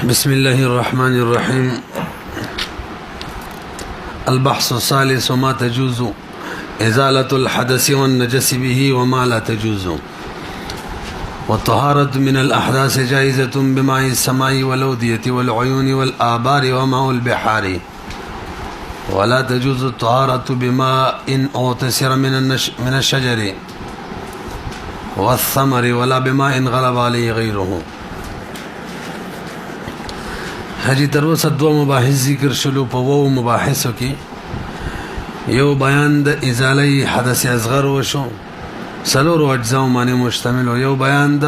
بسم الله الرحمن الرحيم. البحث الثالث ما تجوز إزالة الحدث والنجس به وما لا تجوز. والطهارة من الأحداث جائزة بماء السماء والأودية والعيون والآبار وماء البحار، ولا تجوز الطهارة بماء أغتسل من الشجر والثمر ولا بماء غلب عليه غيره. حجی تر اوسه دوه مباحث ذکر شلو په وو مباحثو کې. یو بیان د ازاله حدث اصغر وشو، څلورو اجزاو باندې مشتمل، او یو بیان د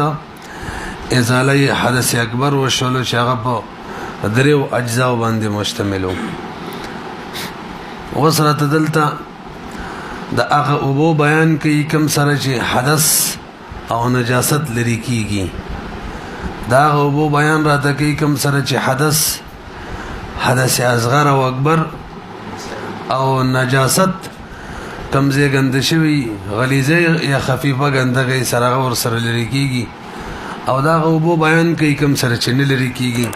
ازاله حدث اکبر وشلو چې هغه په دریو اجزاو باندې مشتمل و. وسره دلته د هغه اوبو بیان کوي کوم سره چې حدث او نجاست لري کیږي. دا اوبو بیان راته کوي کوم سره چې حدث اصغر او اکبر او نجاست کمزه غند شوی غلیظه یا خفیفه غندګي سره ور سره لري کیږي، او دا اوبو بیان کوي کوم سره چې نه لري کیږي.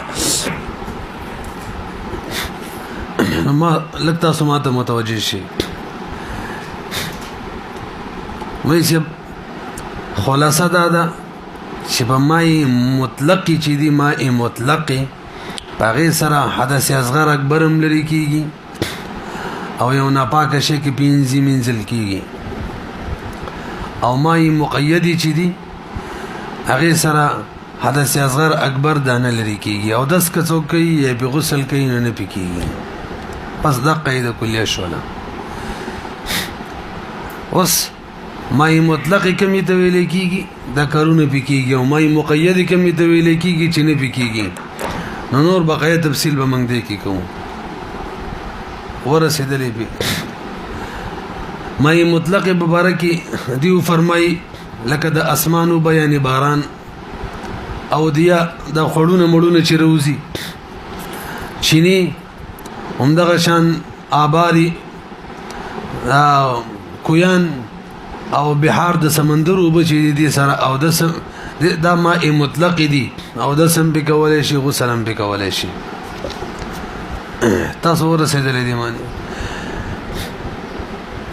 ما لګتا سماته متوجه شي. وایي چې خلاصه دا چې په مای مطلقي چې دی مای مطلقي پاغه سره حدث اصغر اکبر هم لري کیږي، او یو ناپاکه شي کې پینځي منزل کیږي. او مای مقیدی چې دی هغه سره حدث اصغر اکبر دانه لري کیږي، او داس کڅو کوي یا به غسل کوي نه پکېږي. پس دا قاعده کلیه شوله. اوس مای مطلق کمی ته ویل کیږي دا کارونه پکېږي، او مای مقید کمی ته ویل کیږي چې نه پکېږي. نو نور بقایه تفصیل به موږ دې کې کوو. ورسېدلې به مای مطلق مبارکي دیو فرمای لکه د اسمانو بیان باران، او دیا د خړونه مړونه چې روزي چینی همدغه شان آباری کویان او بحار د سمندر وب چې دي سره، او دا ماء مطلق دي، او د سم به کولای شي غسل به کولای شي. تاسو ورسېدلې دي معنی.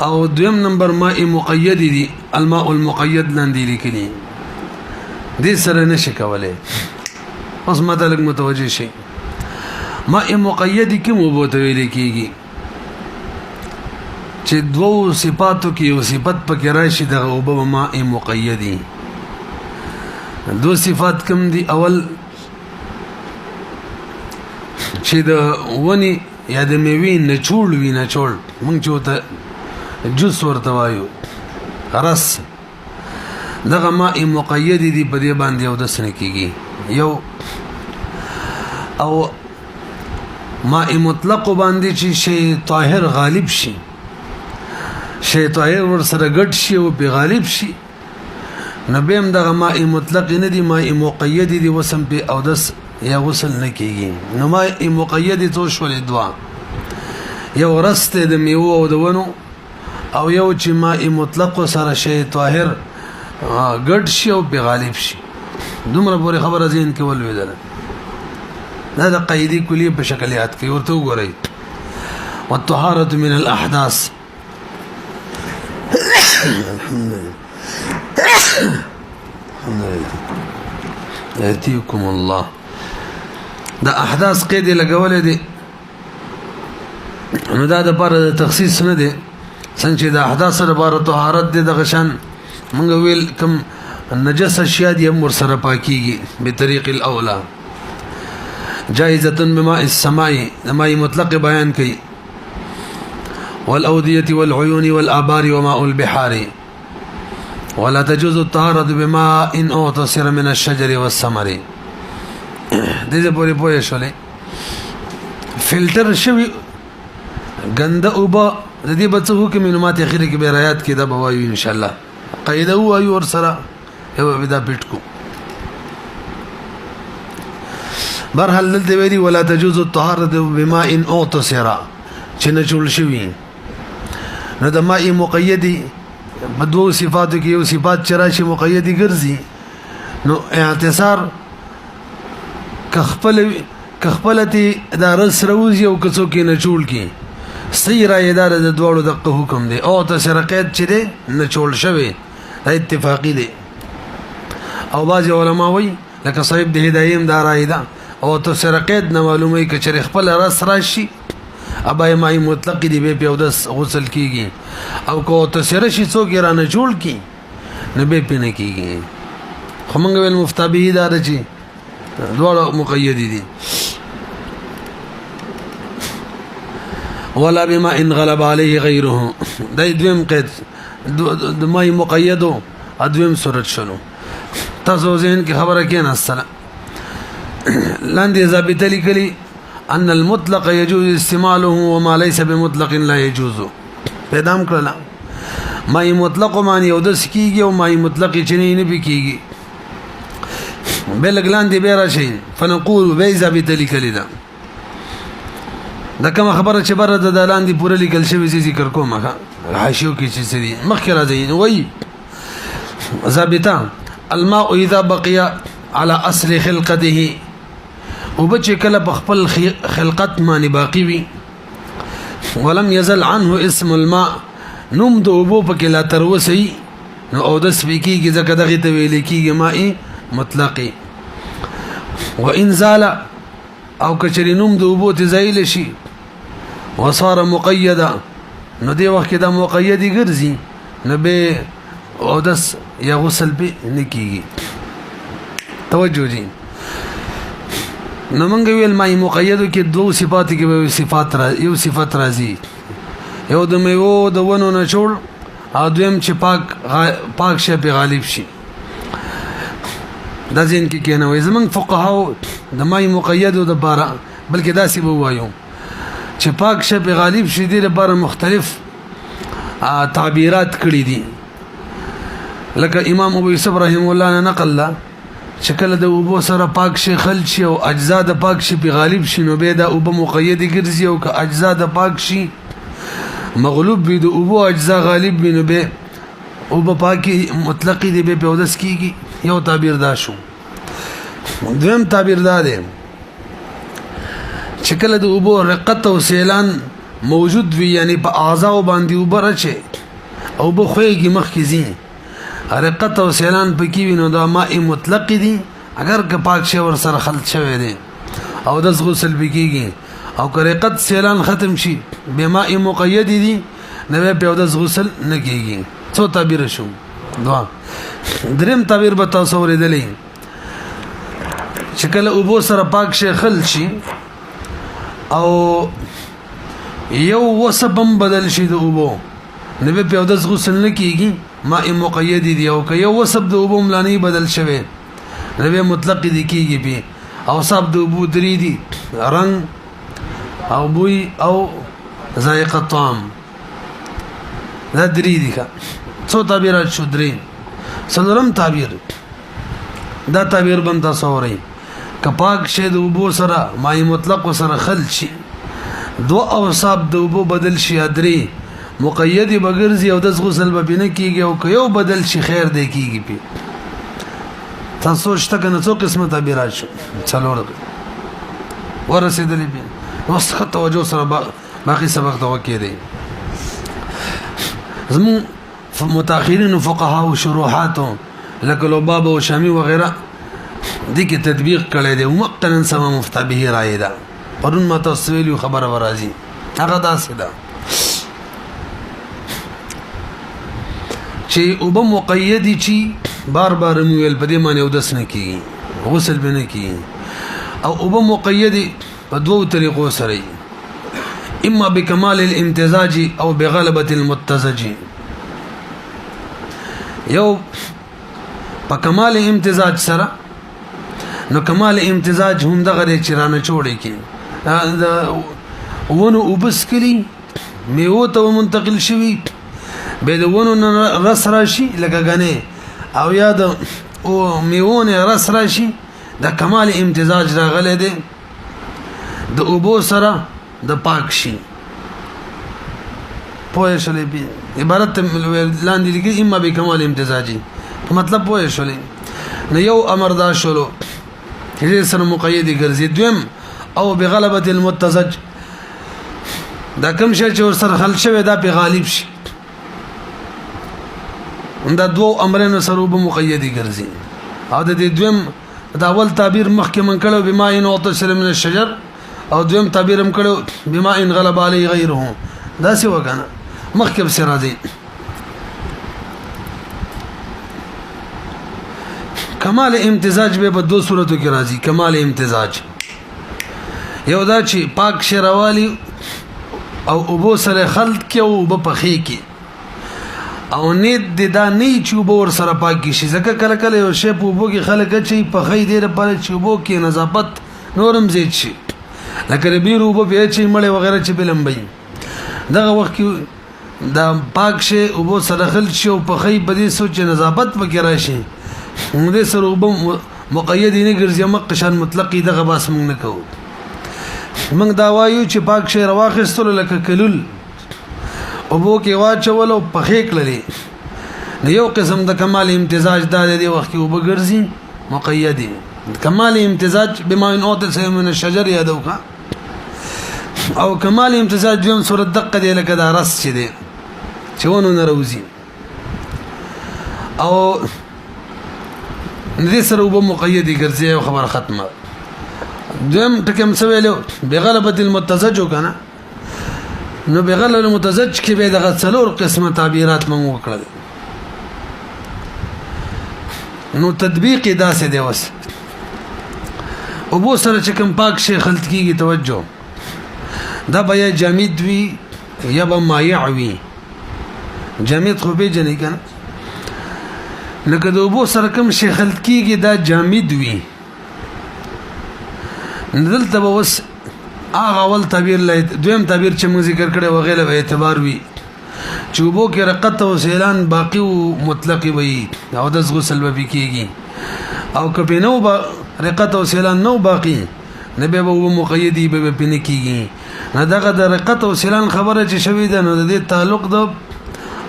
او دویم نمبر ماء مقید دي، الماء المقید لاندې لیکلي دي سره نشي کولای. اوس مطلب متوجه شي. ماء مقید کوم وبته ویل کیږي چې دوه صفاتو کې یو صفت پکې راشي دغه اوبه ماء مقیدی. دو صفات کوم دي؟ اول چې د ونی یا د میوې نچوړ وي، نچوړ مونږ چوته جوس ورته وایو، رس، دغه ماء مقیدی دی په دې باندې او د سن کېږي یو. او ماء مطلق باندې چې شی طاهر غالب شي، شی طاهر ور سره ګډ شي او به غالب شي، نبیم دغه ماء مطلق نه دی، ماء مقید دی، وسم په او دس یا غسل نه کیږي. نو ماء مقید تو شولې دوا، یو رسته د میوه او د ونو، او یو چې ماء مطلق سره شی طاهر ګډ شي او به غالب شي. دومره پورې خبره ذهن کې ولویدل. دا د قاعده کلیه په شکل یاد کې ورته وګورئ. والطهارة من الأحداث الحمد لله يهديكم الله. دا احداث قید لګولې دي، نو دا د لپاره د تخصیص نه دي. څنګه چې د احداث لپاره طهارت دي، دغه شان موږ ویل کوم نجس اشیاء دي هم ورسره پاکيږي بطريق الاولى. جائزة بماء السماء ماء مطلق بیان کوي، والأودية والعيون والآبار وماء البحار، ولا تجوز الطهارة بماء أغتسل من الشجر والثمر. دې پورې پوه شولې. فلټر شوی ګنده اوبه د دې بچو حکم معلومات اخیری کې به رعایت کې دا بوایو ان شاء الله. قاعده وایو ور سره یو بدا پټکو. برحال دلته ویلي ولا تجوز الطهارة بماء أغتسل چې نه چول شوی. نو د ماء مقیدی بدو صفاتو کې یو صفات چرایشي مقیدی ګرځي، نو اعتصار کخپل کخپلتی دا رس روزی او کڅو کې نه چول کی صحیح رائے دار د دوړو د حکم دی او تاسو قید چي دی نه چول شوی دا اتفاقی دی او بعض علماء وی لکه صاحب د هدایم دا رائے ده او تاسو قید نه معلومه کی چې خپل رس راشي ابای مای مطلق دی به په داس غسل کیږي او کو تاسو رشي څوک را نه چول کی نه به پینه کیږي خو موږ ویل مفتابه دا رچی دوړو مقید دي ولا بما ان غلب عليه غيره دا دویم قید د مای مقیدو ادویم صورت شنو تاسو ذهن کې خبره کین السلام لاندې ضابطه لیکلي ان المطلق يجوز استعماله وما ليس بمطلق لا يجوز پیدام کړل مای مطلق معنی او د سکیږي او مای مطلق چنه نه بکیږي بلګلان دی بیره شي فنقول به ضابطه لیکلي دا کوم خبره چې بره د دالان دی پوره لیکل شوی ذکر کوم حاشیو کې چې سری مخکې راځي وای ضابطه الماء اذا بقي على اصل خلقته وبچ کله په خپل خلقت باندې باقی وي ولم يزل عنه اسم الماء نوم د اوبو په کې لا تر وسی نو او د سپیکیږي ځکه دغه ته ویل کېږي ماء مطلقي وان زال او کچری نوم د اوبو ته زایل شي وصار مقيدا نو دی وخت دا مقیدی ګرځي نو به او دس یا غسل به نکیږي توجه دي نو موږ ویل مای مقیدو کې دوه صفات کې به صفات را یو صفات راځي یو د میوه د ونو نه جوړ او دویم چې پاک شي په غالب شي دا ځین کې کنه وای زمنګ فقهاو د مای مقیدو د بارا بلکې دا سی وایو چې پاک شي په غالب شي د لپاره مختلف تعبیرات کړی دي لکه امام ابو یوسف رحم الله نه نقل لا شکل د ابو سره پاک شي خل شي او اجزا د پاک شي په غالب شي نو به دا ابو مقید ګرځي او که اجزا د پاک شي مغلوب بي د ابو اجزا غالب بي نو به ابو پاکي مطلقي دی به پودس کیږي یو تعبیر دا شو دویم تعبیر دا دی شکل د ابو رقت او سیلان موجود وي یعنی په اعضاء باندې وبرچه او بخويږي مخکزي رقت او سیلان پکې وینو دا ماء مطلق دي اگر که پاک شي ور سره خلط شوی دي او د غسل بکیږي او که رقت سیلان ختم شي به ماء مقید دي نو په د غسل نه کیږي څو تعبیر شو دوا دریم تعبیر به تاسو ورېدلې شکل ابو سره پاک شي خل شي او یو وسبم بدل شي د ابو نو په د غسل نه کیږي ماء مقید دی او که یو وسب د ابو ملانی بدل شوه نو مطلق دی کیږي به او صاحب د ابو درې دی رنگ او بوی او ذائقه طعم دا درې دی کا څو تعبیرات شو درې څلورم تعبیر دا تعبیر بم تاسو اورئ کپاک شه د ابو سره ماء مطلق سره خل شي دو اوصاب د ابو بدل شي درې مقید بغرزي او د غسل به بنه کیږي او که یو بدل شي خیر دی کیږي په تاسو شته کنه څو قسمه تعبیرات شو څلور ورسېدلې به وسخه توجه سره باقي سبق ته وکړي زمو متأخرین فقها او شروحات لکه لباب او شامی وغيرها دي کې تطبیق کړي دي مقتن سما مفتبه راي ده پرون ما تاسو ویلو خبر ورازي هغه داسې ده چې او به مقیدی چی بار بار مویل په دې معنی او دس نه کی غسل به نه کی او به مقیدی په دوه طریقو سره اما بکمال الامتزاج او بغلبه المتزج یو په کمال امتزاج سره نو کمال امتزاج هم دغه چرانه چوړي کی ونه وبس کلی میوه ته منتقل شوی به د ونو رس راشي لکه غنه او یاد او میونه رس راشي د کمال امتزاج راغله دي د اوبو سره د پاک شي پوه شولې به عبارت لاندې لګي اما به کمال امتزاجي مطلب پوه شولې نو یو امر دا شولو چې سره مقید ګرځي. دویم او بغلبة المتزج دا کوم شی چې ور سره خل شوی دا په غالب شي، دا دوه امرونو سره به مقید ګرځي. او د دې دویم دا اول تعبیر مخکې من کړو بما ان وتصل من الشجر، او دویم تعبیر هم کړو بما ان غلب علی غیره. دا څه وکنه مخکې به سره دی. کمال امتزاج به په دوه صورتو کې راځي. کمال امتزاج یو دا چې پاک شروالی او ابو سره خلط کې او په پخې کې، او نیت د دا نه چې ابو ور سره پاک شي. ځکه کله کله یو شی په ابو کې خلک چې پخې دی لپاره چې ابو کې نظافت نورم زیات شي، لکه ربیر ابو به چې مړې وغیرہ چې بلمبي. دغه وخت کې دا پاک شي ابو سره خلط شي او پخې بدې سوچ نظافت پکې راشي، موږ سره ابو مقید نه ګرځي مقشان مطلقي دغه باس موږ نه کوو. موږ دا وایو چې پاک شی رواخستلو لکه کلول ابو کې واچول او پخې کړلې، یو قسم د کمال امتزاج دا دی وخت کې ابو ګرځي مقیدی. کمال امتزاج بما ان اوتل من الشجر یادوکا. او کمال امتزاج دویم صورت دقه دی لکه دا رس چې دی چې ونه نروزي، او دې سره ابو مقیدی ګرځي او خبر ختمه. دویم ټکم سویلو بغلبة المتزج کنه، نو بغلبة المتزج کې به دغه څلور قسمه تعبیرات مونږ وکړل. نو تطبیق داسې دی وس ابو سره چې کوم پاک شي خلط کیږي، توجه دا بیا جامد وی یا به مایع وی. جامد خو به جنې کنه، لکه د ابو سره کوم شي خلط کیږي دا جامد وی. دلته به وس هغه اول تعبیر لای دویم تعبیر چې موږ ذکر کړی وغیره به اعتبار وي چې وبو کې رقت او سیلان باقی او مطلق وي، او د غسل به کیږي. او کپی نو با رقت او سیلان نو باقی نه به وو مقیدی به پنه کیږي. نه دغه د رقت او سیلان خبره چې شوی ده، نو د دې تعلق د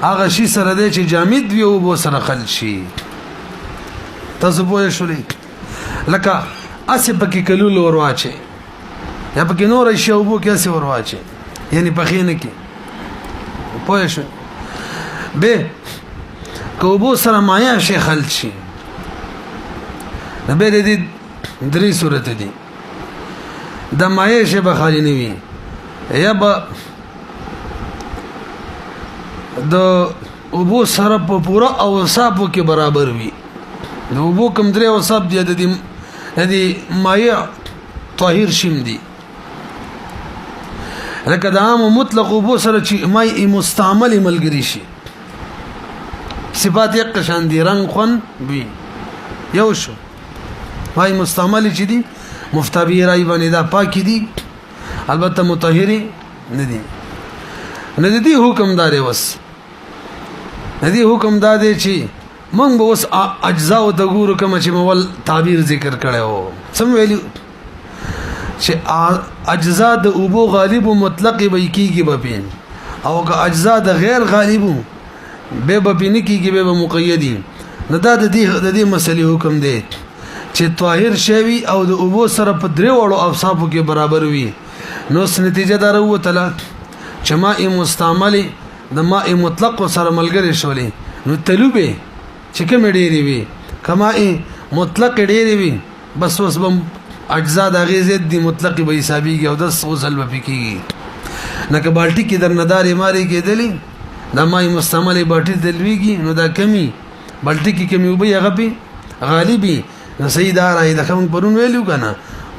هغه شی سره دی چې جامد وي او بو سره خل شي. تاسو پوه شئ لکه اسی پکې کلول ورواچه یا پکې نور شی او بو کې اسی ورواچه، یعنی پخې نه کې پوه شئ. به کوبو سره مایا شي خل شي. نبه دې درې صورت دي. د مایع شی به خالی نه وي، یا به د ابو سره په پورا اوصافو کې برابر وي. د ابو کوم درې اوصاف دي د دې مایع طاهر شیم دي، لکه د عام مطلق ابو سره چې مایع مستعمل ملګری شي، صفات یې قشان دي، رنگ خون وي. یو شو مایع مستعمل چې دي مفتابی رای باندې دا پاکی دي، البته مطهری نه دي. نه دي حکم دار وس، نه دي حکم دار دي چې مونږ به وس اجزاء او د ګورو کوم چې مول تعبیر ذکر کړو. سم ویلو چې اجزاء د ابو غالب مطلق به کیږي به پین، او که اجزاء د غیر غالب به پین کیږي به مقیدین. نه دا د دې مسلې حکم دی چې طاهر شوی او د ابو سره په درې وړو اوصافو کې برابر وي. نو نتیجه دار وته چې ماء مستعمل د ماء مطلق سره ملګری شولې، نو تلوبه چې کوم ډېری وي کما مطلق ډېری وي، بس اوس بم اجزاء د غیزت دي مطلق به حسابيږي او د غسل به کیږي. نه که بالټي کې در ندارې ماري کېدلې د ماء مستعمل بالټي دلويږي، نو دا کمی بالټي کې کمی وبي هغه به غالبي سیدار ای د کوم پرون ویلو کنه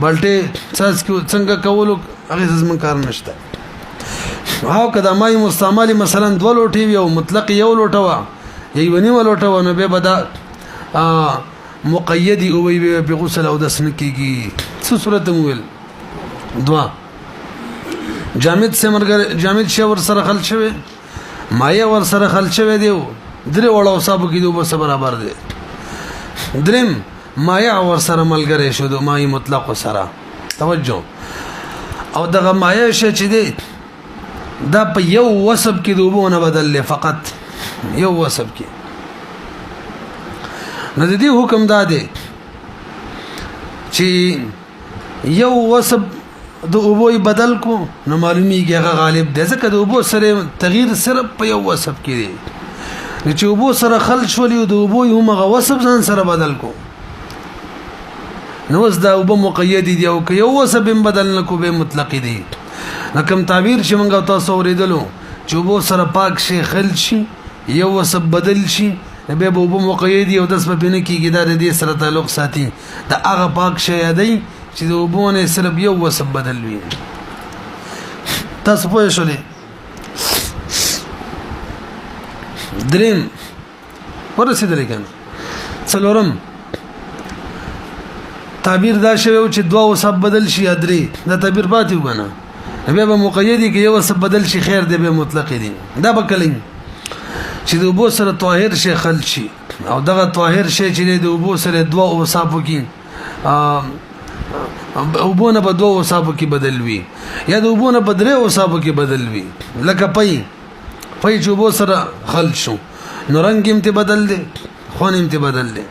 بالټه ساس کو څنګه کولو هغه زمون کار نشته. هاو کدا مای مستعمل مثلا دو لوټي یو مطلق یو لوټوا یی ونی ولوټوا نو به بدا مقیدی او وی به غسل او د سن کیږي. څه صورت مویل دوا جامد سے مرګ جامد شی ور سره خل شوی، مایه ور سره خل شوی دیو درې وړو صاحب کې دوه سره برابر دي. دریم مایع ور سره ملګری شو د مایع مطلق سره. توجه او دغه مایع شې چې دی دا په یو وسب کې دوبونه بدل فقط یو وسب کې. نه دې حکم دا دی چې یو وصف د اوبو بدل کو نو معلومیږي هغه غالب دی ځکه د اوبو سره تغییر صرف په یو وصف کې دی چې اوبو سره خل شولې د اوبو یو مغه وصف ځان سره بدل کو نو اوس دا اوبو مقید دی او که یو وصف بدل نکو به مطلق دی لکه تعبیر چې موږ تاسو اوریدلو چې اوبو سره پاک شي خل شي یو وصف بدل شي به اوبو مقید او داس په پینې کې دا د دې سره تعلق ساتي دا هغه پاک شي دی چې د اوبو نه صرف یو وصف بدل وي تاسو پوه شئ دریم ورسېدل کنه څلورم تعبیر دا شوی چې دوه وصف بدل شي درې دا تعبیر پاتې وګنه بیا به مقیدی کې یو وصف بدل شي خیر دی به مطلق دی دا به کلین چې د اوبو سره طاهر شي خل شي او دغه طاهر شي چې د اوبو سره دوه وصفو کې اوبونه په دوه وصفو کې بدل وي یا د اوبونه په درې وصفو کې بدل وي لکه پي چې اوبو سره خل شو نو رنگ هم ته بدل دی خون هم ته بدل دی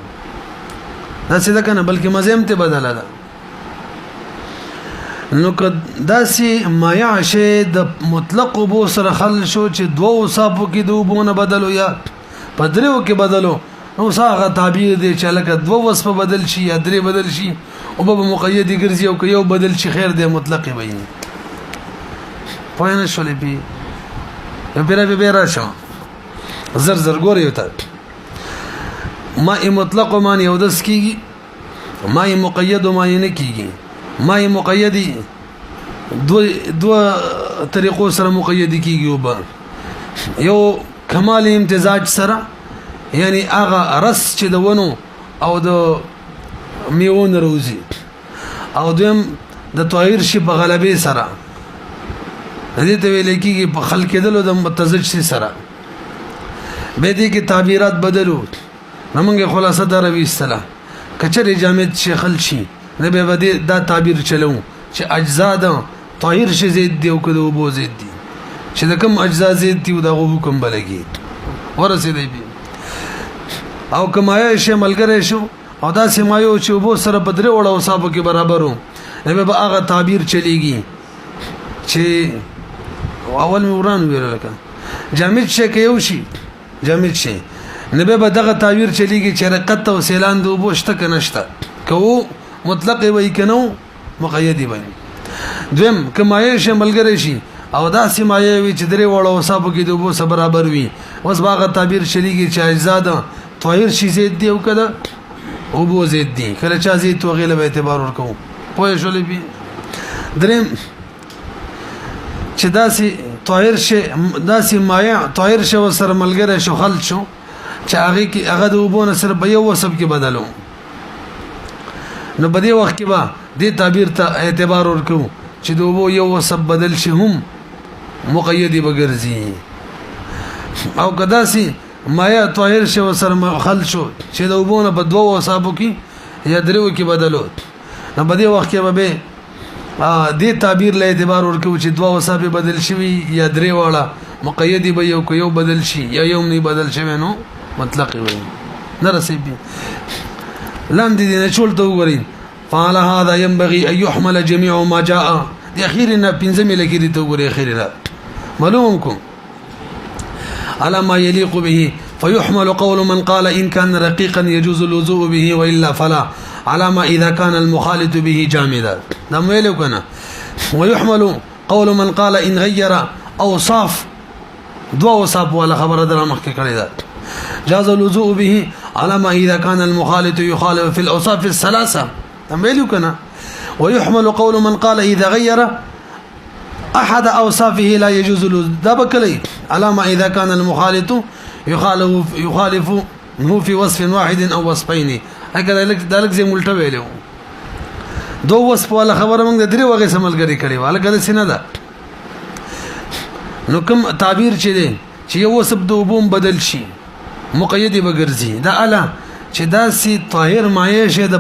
دا څه ده کنه بلکې مزه هم ته بدل ده نو که داسې مایع شي د مطلق اوبو سره خل شو چې دوه وصفو کې د اوبونه بدلو یا په دریو کې بدلو نو هغه تعبیر دی چې لکه دوه وصف بدل شي یا درې بدل شي او به مقیدی ګرځي او که یو بدل شي خیر دی مطلق وي پوه نه شولې به بیره شو زر ګوري وته ماء مطلق معنی یو داس کیږي ماء مقید معنی نه کیږي ماء مقیدی دو طریقو سره مقیدی کیږي او یو کمال امتزاج سره یعنی هغه رس چې د ونو او د میوون روزي او دویم د طاهر شي په غلبې سره دې ته ویل کېږي په خلق کېدلو د متزج سي سره به دې کې تعبیرات بدلو نمنګ خلاصه دروي السلام کچره جامد شیخل شي نه به دې دا تعبیر چلو چې اجزا د طاهر شي زید دی او کده وبو زید دي چې د کوم اجزا زید دی او د حکم بلګي ورسېدې بي او کمایا شي ملګری شو او دا سمایو چې وبو سره بدره وړه او صاحب کې برابرو نه به هغه تعبیر چلیږي چې اول موران ویل لکه جامد شي کې یو شي جامد شي نه به دغه تعبیر چلیږي چې رقت او سیلان د وبو شته کنهشته کو مطلق وي کنو مقیدی وي دویم کمایا شي ملګری شي او دا سمایه وي چې درې وړه او صاحب کې د وبو سره برابر وي اوس هغه تعبیر چلیږي چې اجزا ده طاهر شي زید دی او کده او بو زید دی کله چا زید تو غیله به اعتبار ورکو پوه شولې بي دریم چې داسي طاهر شي داسي مایع طاهر شي وسره ملګری شو خلط شو چې هغه کې هغه د وبونه سره به یو وسب کې بدلو نو بده وخت کې با دې تعبیر ته اعتبار ورکو چې د وبو یو وسب بدل شي هم مقیدی بګرځي او کداسي مایا طاهر شو سره خل شو چې د وبونه په دوه وصابو کې یا درو کې بدلو نو بده وخت کې به دې تعبیر له اعتبار ورکو چې دوه وصاب بدل شي یا درې واړه مقیدی به یو بدل شي یا یو نه بدل شي نو مطلق وي نه رسېږي لاندې نه چول ته وګورئ فعل هذا ينبغي ان يحمل جميع ما جاء دي اخيرنا بنزمي لكي دي تقول اخيرنا معلومكم على ما يليق به فيحمل قول من قال إن كان رقيقا يجوز الوضوء به وإلا فلا على ما إذا كان المخالط به جامدا نعم ويلكنا ويحمل قول من قال إن غير أوصاف دو أوصاف ولا خبر در مخي كريدا جاز الوضوء به على ما إذا كان المخالط يخالف في الأوصاف الثلاثة نعم ويلكنا ويحمل قول من قال إذا غير أحد أوصافه لا يجوز الوضوء دبكلي على ما إذا كان المخالط يخالفه في وصف واحد أو وصفين هكذا ذلك زي ملتوي له دو وصف ولا خبر من دري وغه سملګری کړي والا کله سینه ده نو کوم تعبیر چي دي چې یو وصف د وبوم بدل شي مقیدی بګرځي دا اعلی چې دا سي طاهر مایه شه د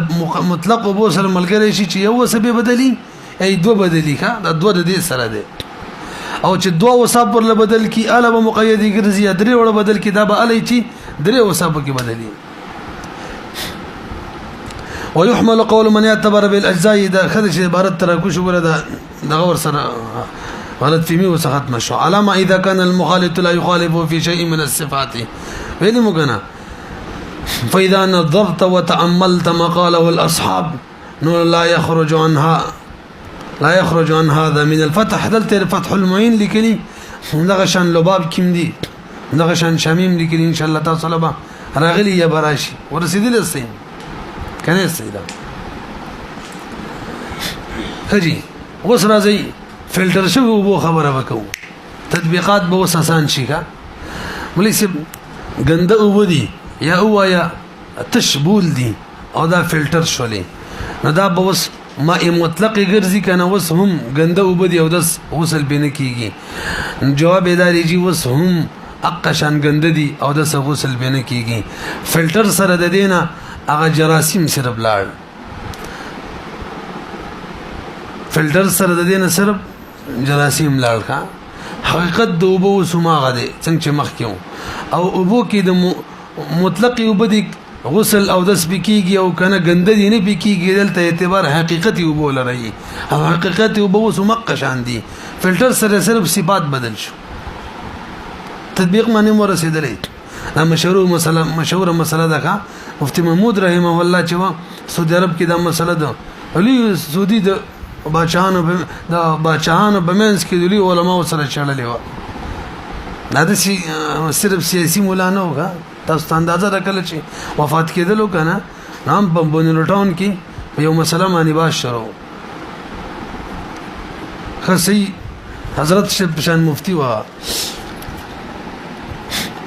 مطلق وبو سره ملګری شي چې یو وصف بدلی ای دو بدلی ښا دا دو د دې سره ده او چې دوه وصف پر بدل کی اعلی به مقیدی ګرځي درې وړ بدل کی دا به اعلی چې درې وصف کې بدلی ويحمل قول من يعتبر بالاجزاء دا خد شي عبارت تر کو شو ګره دا غور سره غلط فهمي وسخت مشو علامه اذا كان المخالط لا يخالف في شيء من الصفات ویلی مګنا فاذا نظرت وتاملت مقاله الاصحاب نور لا يخرج عن هذا من الفتح دلت فتح المعين لكني دغشان لباب كم دي دغشان شميم لكني ان شاء الله تعالى راغلي يا براشي ورسيدل السين كان السيده خجي اوس راځي فلټر شو وو خبره وکاو تطبیقات به اوس آسان شي کا ملي سي غنده وودي یا هو تشبول دي او دا فلټر شولې نو دا به اوس ما مطلق ګرځي کنه اوس هم غنده وبدي او داس غسل بینه کیږي جواب اداري جی اوس هم اقشان غنده دي او داس غسل بینه کیږي فلټر سره د دینه هغه جراثیم سره بلاړ فلټر سره د دینه سره جراثیم لاړ کا حقیقت د وبو سماغه دي څنګه چې مخ کېو او وبو کې د مطلق وبدي غسل او دس بکیږي او کنه غنده دي نه بکیږي دلته اعتبار حقیقت وبو لري او حقیقت وبو سمقشان دي فلټر سره صرف صفات بدل شو تطبیق معنی مو رسیدلې مشهور مسله ده کا مفتی محمود رحمه الله چې سعودي عرب کې دا مسله ده علي سعودي د باچانو بمنس کې دلی علماء سره چړلې و دا د صرف سیاسي مولا نه وګه تاسو اندازه راکړل چې وفات کېدلو کنه نام په بونلټاون کې یو مسله باندې باش شروع خاصي حضرت شان مفتی و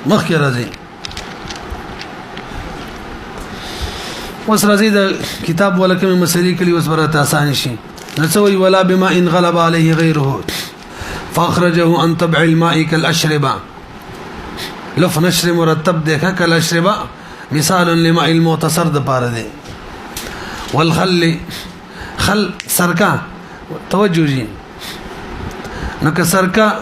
مخکې راځي اوس راځي د کتاب ولکه مسلې کلی اوس برته آسان شي نسوي ولا بما إن غلب عليه غيره فأخرجه عن طبع الماء كالأشربة لف نشر مرتب دیکھا كالأشربة مثال لماء المعتصر دپاره دی والخل خل سرکا توجه جی نو که سرکا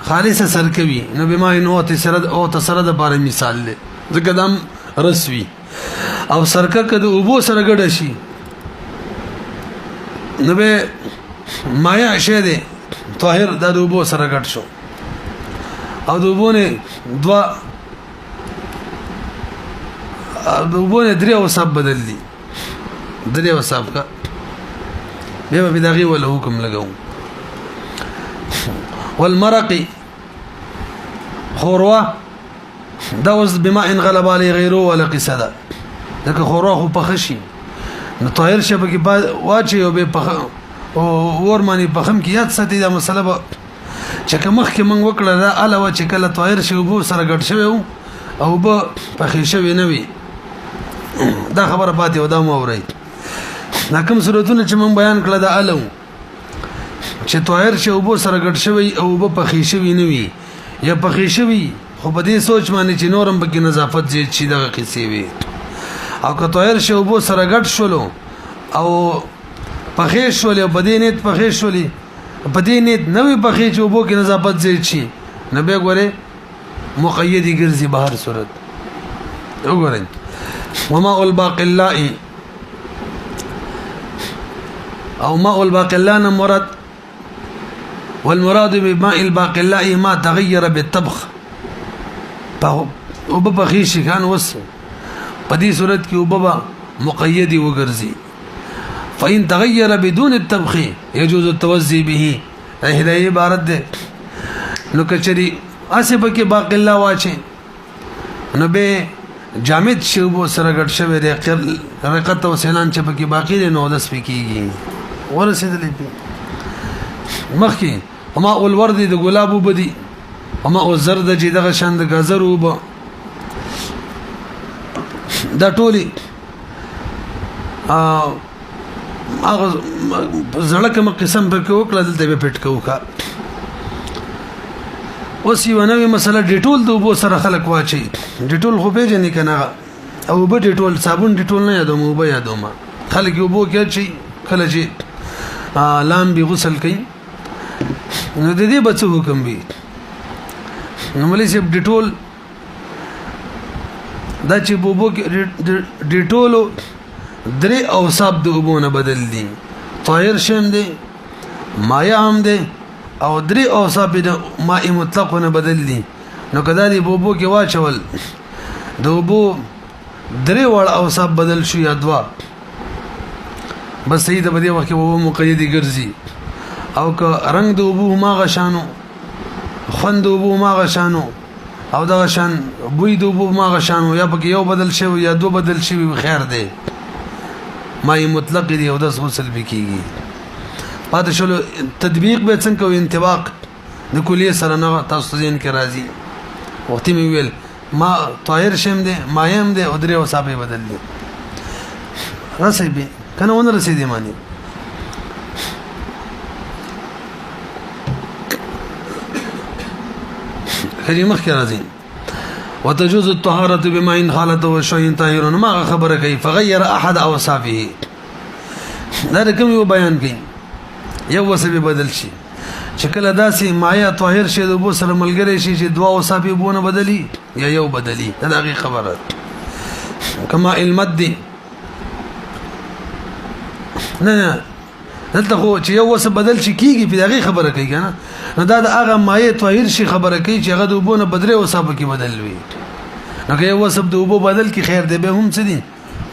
خالص سرکوي نو بما إن او تصر دپاره مثال دی ځکه دام رسوي او سرکا که د اوبو سره ګډه شي نو به مایا شه دي طاهر د دوبو سره ګټ شو او دوبونه دوا دوبونه درې وساب بدل دي درې وساب کا به دغه ولا حکم لګاو والمرق خوروا دا وز بما ان غلب علي غيره ولا قصدا دغه خوروا خو پخشي نو طاهر شبه کې بعد واچي او به او ورمانی پخم کې یاد ساتي دا مسله به چې مخ کې مونږ وکړه دا علاوه چې کله طاهر شي وبو سره ګډ شوی او به پخې شوی نه وي دا خبره پاتې و دا مو اوري دا کوم صورتونه چې مونږ بیان کړل دا علو چې طاهر شي وبو سره ګډ شوی او به پخې شوی نه وي یا پخې شوی خو په دې سوچ باندې چې نورم به کې نظافت زیات شي دا قصې وي او که طاهر شي وبو سره ګډ شولو او پخې شولې په دې نیت پخې شولې په دې نیت نوې پخې چې وبو کې نظافت زیات شي نه به ګوره مقیدی ګرځي بهر صورت وګورئ وما الباقلاء او ماء الباقلاء مراد والمراد بماء الباقلاء ما تغير بالطبخ وببخيش كان وصف بدي صورت کې وببا مقيدي وګرځي فإن تغير بدون الطبخ يجوز التوزي به هدايه عبارت ده نو کچري اسبه کې باقلا واچي نو به جامد شوبو سره ګډ شوی دی رقت او سنان چې پکې باقی دی نو داس پکېږي ورسېدلې مخکې وما الورد د ګلابو بدی وما الزرد چې دغه شان د غزر وب دا ټولي هغه زړه کوم قسم په کې وکړه دلته به پټ کوکا اوس یو نوې مسله ډیټول د وبو سره خلک واچي ډیټول خو به جنې کنه او به ډیټول صابون ډیټول نه یادوم او به یادوم خلک وبو کې چي کله چې لام به غسل کوي نو د دې بچو حکم وي نو ملي چې ډیټول دا چې وبو کې ډیټول درې اوصاف د اوبو نه بدل دي طاهر شیم دی مایع هم دی او درې اوصاف د ماء مطلق نه بدل دي نو کدا دی بوبو کې واچول د اوبو درې وړ اوصاف بدل شو یا دوا بس صحیح ده په دې وخت کې اوبو مقیدی ګرځي او که رنگ د اوبو ما غشانو خوند د اوبو ما غشانو او دا غشان بوی د اوبو ما غشانو یا پکې یو بدل شوی یا دو بدل شوی خیر دی ماء مطلق دی او د غسل بکیږي پاتې شلو تطبیق به څنګه او انطباق د کلیه سره نه تاسو ځین کې راځي وخت می ویل ما طاهر شم دي مایم دي او درې وصاب بدل دي راسي به کنه ونه رسیدي معنی خجی مخ کې راځي وتجوز الطهاره بما ان خالته وشيء طاهر ما خبره کوي فغير احد اوصافه دا کوم یو بیان کوي یو وسبه بدل شي شکل داسي مایا طاهر شي د بو سره ملګری شي چې دوا وصافي بونه بدلی یا یو بدلی دا دغه خبره کما المد نه دلته خو چې یو وسه بدل شي کیږي په دغه خبره کوي کنه نو دا د هغه مایا طاهر شي خبره کوي چې هغه د بونه بدره وصافه کې بدل وي نو که یو وسه د بو بدل کی خیر دی به هم څه دي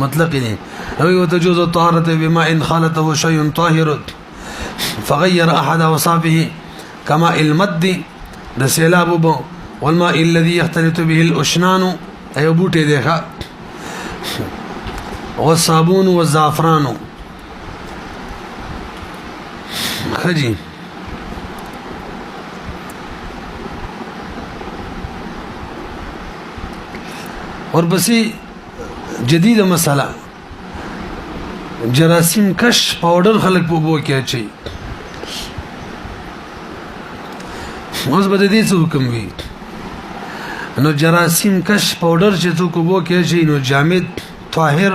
مطلق دي او وتجوز الطهاره بما ان خالته شيء طاهر فغير احد اوصافه كما المد د سیلاب والماء الذي يختلط به الاشنان اي بوټي دیکھا والصابون والزعفران خجي اور بسی جدید مسئلہ جراثیم کش پاوډر خلق په بو کې اچي اوس به دې څه حکم وي نو جراثیم کش پاوډر چې څوک بو کې اچي نو جامد طاهر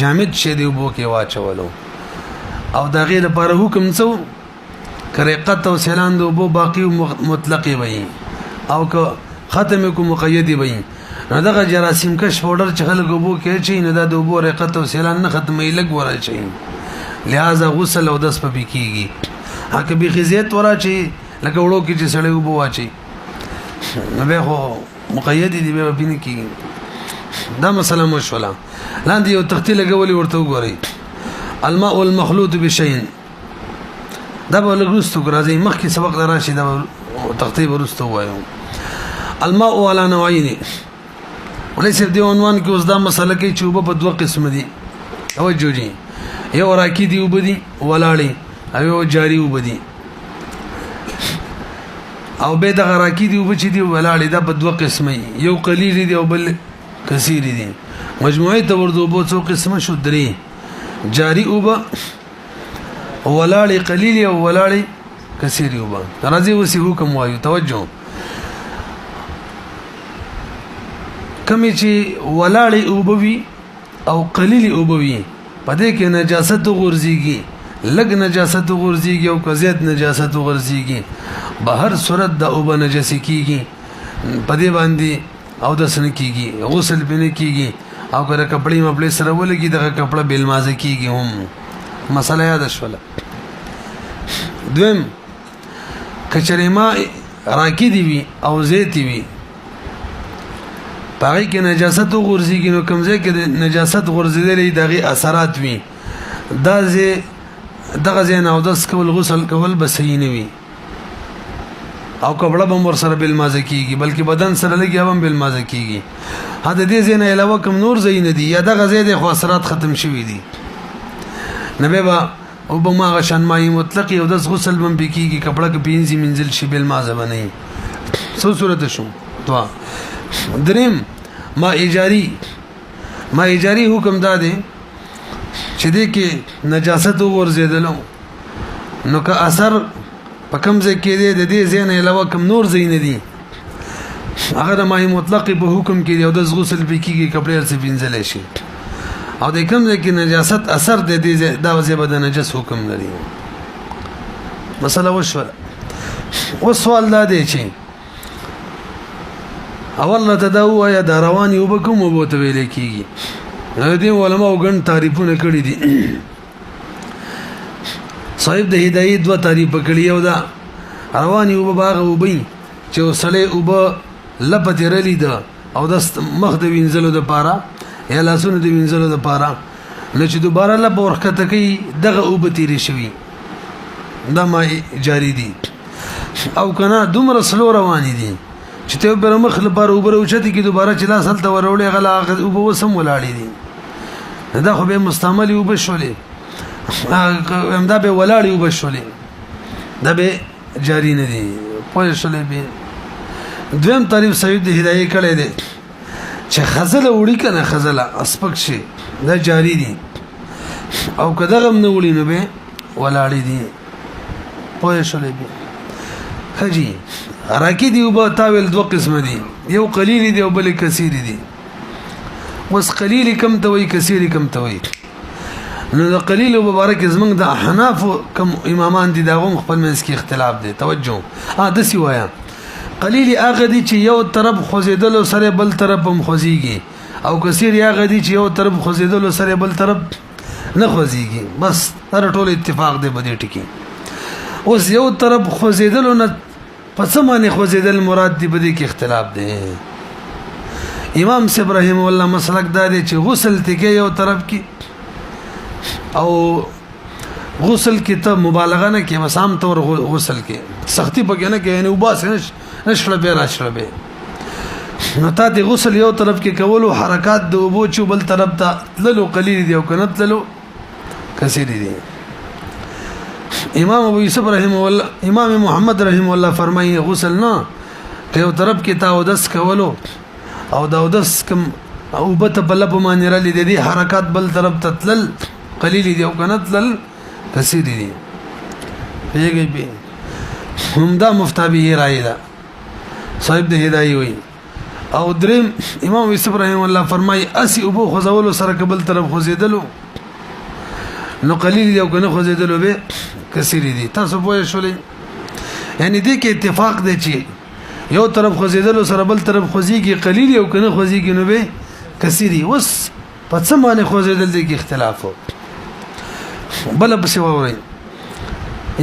جامد شه دی بو کې واچولو او دا غیر لپاره حکم څو کرقت او سیلان دو بو باقی مطلق وي او که ختم کو مقید وي نو دغه جراثیم کش پاوډر چې خلک بو کې اچي نو دا د بو رقت او سیلان نه ختمې لګ ورچي لہذا غسل او دس په کیږي هغه به خزیت ورچي لکه وړو کې چې سړی وبو واچي نو به هو مقید دي به بینه کیږي دا مسله مشوله لاندې یو تختی لګولې ورته وګورئ الماء المخلوط بشيء دا به لګوستو راځي مخکې سبق دراشي دا تختی ورستو وایو الماء على نوعين وليس دې عنوان کې اوس دا مسله کې چې وب په دوه قسم دي توجه جي یو راکی دی وبدي ولاړی او جاری وبدي او به د غراکی دی وبچ دی ولاړی دا په دوه قسمه یو قلیل دی او بل کثیر دی مجموعي تور دوه څو قسمه شو درې جاری وب ولاړی قلیل او ولاړی کثیر وب راځي وسی حکم وایو توجه کمی چې ولاړی وبوي او قلیل وبوي پدې کې نجاست غورځيږي لګ نجاست غورځيږي او کزيت نجاست غورځيږي بهر صورت د اوبه نجس کیږي پدې باندې او د سن کیږي غسل بنه کیږي او کله کپڑے مبلې سره ولګي دغه کپڑا بیل مازه کیږي هم مسله یاد شوله دویم کچره ما راکی دی وی او زیت وی پای کې نجاست غورځيږي نو کمزې کې نجاست غورځېدلې دغه اثرات وي دا زه دغه زین او داس کول غسل کول بسې نه وي او کپڑا به مر سره بل مازه کیږي بلکې بدن سره لګي هم بل مازه کیږي هدا دې زین علاوه کوم نور زین دي یا دغه زید خو اثرات ختم شوي دي نبه با او به ما غشن مای مطلق او داس غسل بم بکیږي کپڑا کې پینځي منزل شي بل مازه بنئ سو صورت شو دوا دریم ما ایجاری حکم داده چې دې کې نجاست ورزیدلو نو که اثر په کوم ځای کې د دې زین علاوه کوم نور زین دي هغه ما مطلق په حکم کې دی او د غسل بکیږي کپڑے سره پینځل شي او د کوم ځای کې نجاست اثر د دې دا وځي بد نجس حکم لري مسله وشو او سوال دا دی چې اول تداو یا د رواني وبکم وبوت ویل کیږي دې علماء ګڼ تعریفونه کړی دي صاحب د هدایت دوه تعریف کړی یو دا رواني او باغ او بي چې وسله او لپته رلی ده او د مخ د وینځلو د پاره یا لاسونو د وینځلو د پاره نه چې دوباره لا ورخته کوي دغه او بتیری شوی دا ما جاری دي او کنه دومره سلو رواني دي چې ته بر مخ لپاره او بر اوچتي کې دوباره چې لاس هلته ورولې غلا او به وسم ولاړې دي دا خو به مستعمل او بشولې همدا به ولاړې او بشولې دا به جاری نه دي پوه شولې به دویم تعریف سید هدايه کړي دي چې خزله وړي کنه خزله اسپک شي دا جاری دي او کله غم نه وړي نو به ولاړې دي پوه شولې به حجي راکی دی او تاویل دو قسم دي یو قلیل دی او بل کثیر دي وس قلیل کم توي کثیر کم توي نو د قلیل او مبارک زمنګ د احناف کم امامان دي دا هم خپل منځ کې اختلاف دي توجه د سی وایا قلیل هغه دي چې یو طرف خوځیدل او سره بل طرف هم خوځيږي او کثیر هغه دي چې یو طرف خوځیدل او سره بل طرف نه خوځيږي بس تر ټول اتفاق دی بده ټکی اوس یو طرف خوځیدل نه پس باندې خوځیدل مراد دی بده کې اختلاف دی امام ابراهيم والله مسلک دا دی چې غسل تکي یو طرف کې او غسل کې ته مبالغه نه کې مسام تور غسل کې سختی پکې نه کې نه وباس نشله به راشله به نو تا دې غسل یو طرف کې کولو حرکات د وبو چې بل طرف ته تللو قلیل دی او کنه تللو کثیر دی امام ابو یوسف رحم الله امام محمد رحم الله فرمایي غسل نه یو طرف کې تاودس کولو او داودس کم او بته بل په معنی را لیدې دي حرکات بل طرف ته تلل قلیل دی او کنه تلل کثیر دی پیږي به همدا مفتابی رائے دا صاحب د هدايه وي او دریم امام یوسف رحم الله فرمایي اسی ابو خزول سره قبل طرف خزیدلو نو قلیل دی او کنه خزیدلو به کثیر دي تاسو پوه شولې یعنی دې کې اتفاق دی چې یو طرف خوځیدل سره بل طرف خوځيږي قلیل او کنه خوځيږي نو به کثیر دي وس په څه باندې خوځیدل دي کې اختلاف وو بل په څه وایي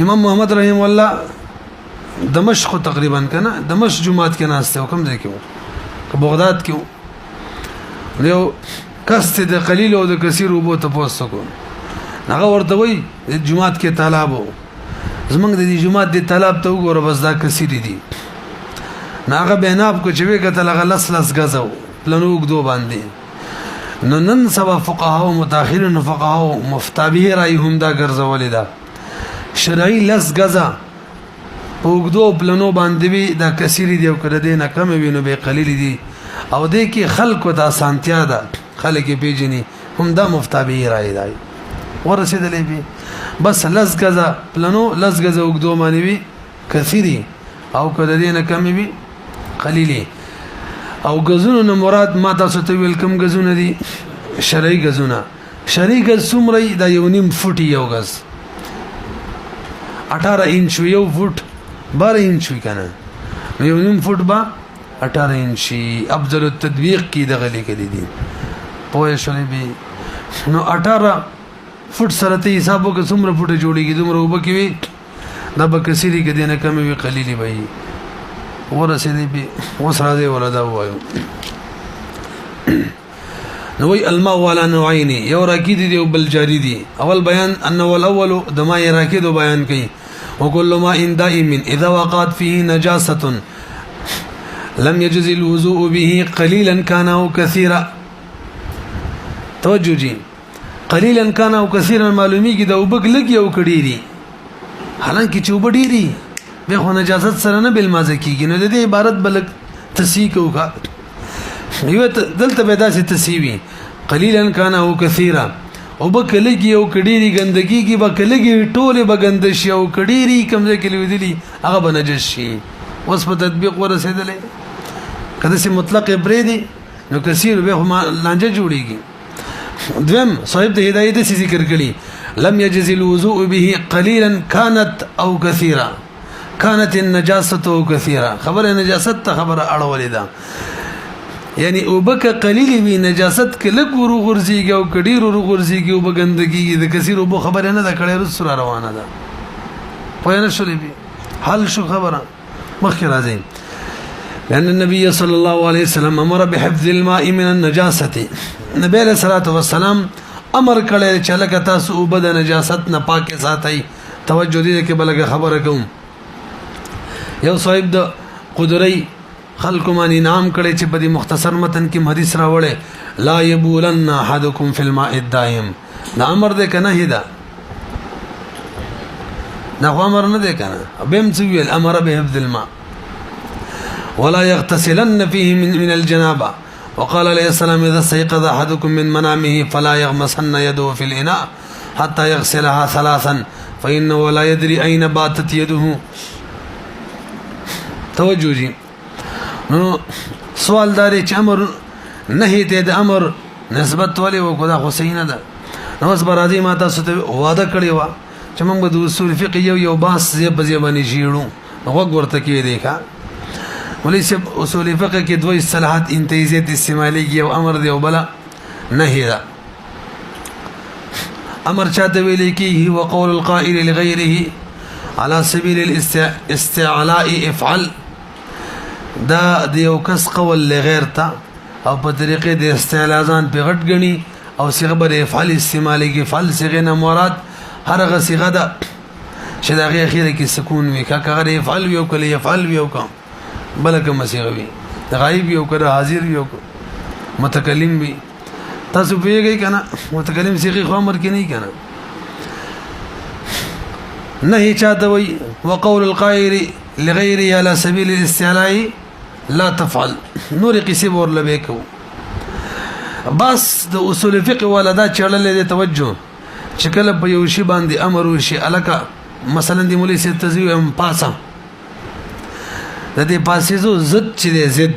امام محمد رحم الله دمشق تقریبا کنه دمشق جمعات کې ناشته حکم دی کې که بغداد کې یو کست د قلیل او د کثیر وبو ته پوسټ هغه ورته وای جمعات کې طالب زمنګ د دې جمعات د طالب ته وګوره بس دا کثیر دي هغه بیناب کو چې وی کته لغه لس غزو پلانو وګدو باندې نو نن سبا فقها او متأخرین فقها او مفتابه راي هم دا ګرځولې دا شرعي لس غزا وګدو پلانو باندې وی دا کثیر دي او کړه دې نه کم وینو به قلیل دي او دې کې خلکو ته سانتیا ده خلک پیژني هم دا مفتابه راي دی ورسېدلې به بس لس غزا پلانو لس غزا وګدو باندې وی کثیری او کړه دې نه کم وی قلیلی او غزونو نه مراد ما تاسو ته ویل کوم غزونه دي شرعي غزونه شرعي غز څومره دا یو نیم فوټ یو غز 18 انچ یو فوټ 12 انچ کنه یو نیم فوټ با 18 انچ افضل التطبیق کی دغه لیکل دي پوه شولې به نو 18 فوټ سره ته حساب وکړه څومره فوټ جوړیږي دومره وبکوي دا به کثیری کې دینه کم وی قلیلی وي ورسېدې به وسره دې ولدا وایو نو وی الماء ولا نوعين یو راکید دی او بل جاری دی اول بیان انه الاول دما راکید بیان کئ وكل ماء دائم اذا وقعت فيه نجاسه لم يجز الوضوء به قليلا كان او كثيرا توجه جی قليلا كان او كثيرا معلومی کی دا وبک لګي او کډيري حالانکه چې وبډيري به خو نجاست سره نه بل مازه کیږي نو د دې عبارت بلک تسیق وکا یو دلته به داسې تسیوي قليلا كان او كثيرا او بکلګي او کډيري ګندګي کی بکلګي ټوله بغندشي او کډيري کمزې کې لیدلي هغه بنجس شي اوس په تطبیق ورسېدلې کله چې مطلق بریدي نو کثیر به هم لانجه جوړيږي دویم صاحب د هدایت څخه ذکر کړي لم يجز الوضوء به قليلا كانت او كثيرا كانت النجاسه كثيرا خبر نجاست خبر اړولې ده یعنی وبک قلیل وی نجاست کله ګورو غرزيږي او کډیر ورو غرزيږي او بغندګي د کثیر وب خبره نه ده کړې رسول روانه ده پوه نه شولې بي حل شو خبره مخکې راځي لأن النبي صلى الله عليه وسلم امر بحفظ الماء من النجاسه نبی عليه الصلاه والسلام امر کړی چې لکه تاسو وب د نجاست نه پاکه ساتي توجه دې کې بلګه خبره کوم یو صاحب د قدري خلق من انعام کړي چې په دې مختصر متن کې حدیث راوړې لا يبولن احدكم في الماء الدائم دا امر دې کنه هدا دا امر نه دې کنه بهم څویل امر به حفظ الماء ولا يغتسلن فيه من الجنابه وقال عليه السلام اذا استيقظ احدكم من منامه فلا يغمسن يده في الاناء حتى يغسلها ثلاثا فانه لا يدري اين باتت يده توجه جی نو سوال داري چې امر نه ته د امر نسبت ولې وکړه دا حسین ده نو اوس برادي ما تاسو ته وعده کړی و چې موږ د اصول فقه یو باس زی په ځبانې شیړو وګ ورته کې دی ښا ولې چې اصول فقه کې دوه اصطلاحات انتیزات استعمالي یو امر دی او بلا نهي ده امر چاته ویل کی هو قول القائل لغيره على سبيل الاستعلاء افعل دا دیو کس قول لغیر تا او په طریقې د استعلاء په غټ غني او صيغه بر افعال استعمالي کې فعل صيغه نه مراد هر هغه صيغه ده چې د اخیره کې سکون وي کا کغه افعل یو کله يفعل یو کوم بلکه صيغه وي غایب یو کړه حاضر یو متکلم وي تاسو پیږئ کنه متکلم صيغه خو امر کې نه کنه نهي چاته وي وقول القائل لغيره على سبيل الاستعلاء لا تفعل نور قصه ور لبیکو بس د اصول فقه ولدا چړلې د توجه چې کله په یو شی باندې امر وشي الکه مثلا د مولوی سي تزوی هم پاسه د دې پاسې زو زد چې د زد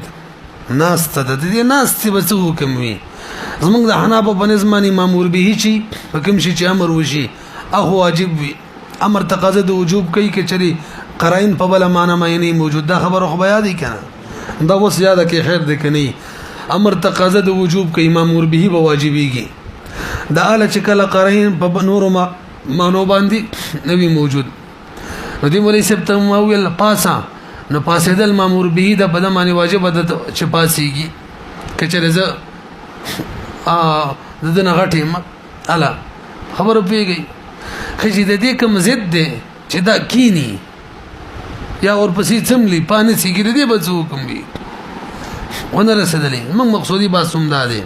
ناس ته د دې ناس ته بس حکم وي زمونږ د حنابه په نظمانی مامور به شي په کوم شي چې امر وشي اخو واجب وي امر تقاضا د وجوب کوي کې چری قرائن په بل معنا معنی موجود دا خبره خو بیا دي کنه دا وس یاد کې خیر دې کني امر تقاضا د وجوب کوي مامور به به واجبېږي دا ال چې کله قرائن په نور مانو باندې نوی موجود نو دې مولوی صاحب ته ویل پاسا نو پاسېدل مامور به د بد معنی واجب د چې پاسيږي کچره ز دنه غټه الا خبر پیږي خجی د دې کوم زد ده چې دا کینی یا اور پسې څملی پانه سیګری دی بچو کوم وی ونه رسیدلې موږ مقصودی باسوم دا دی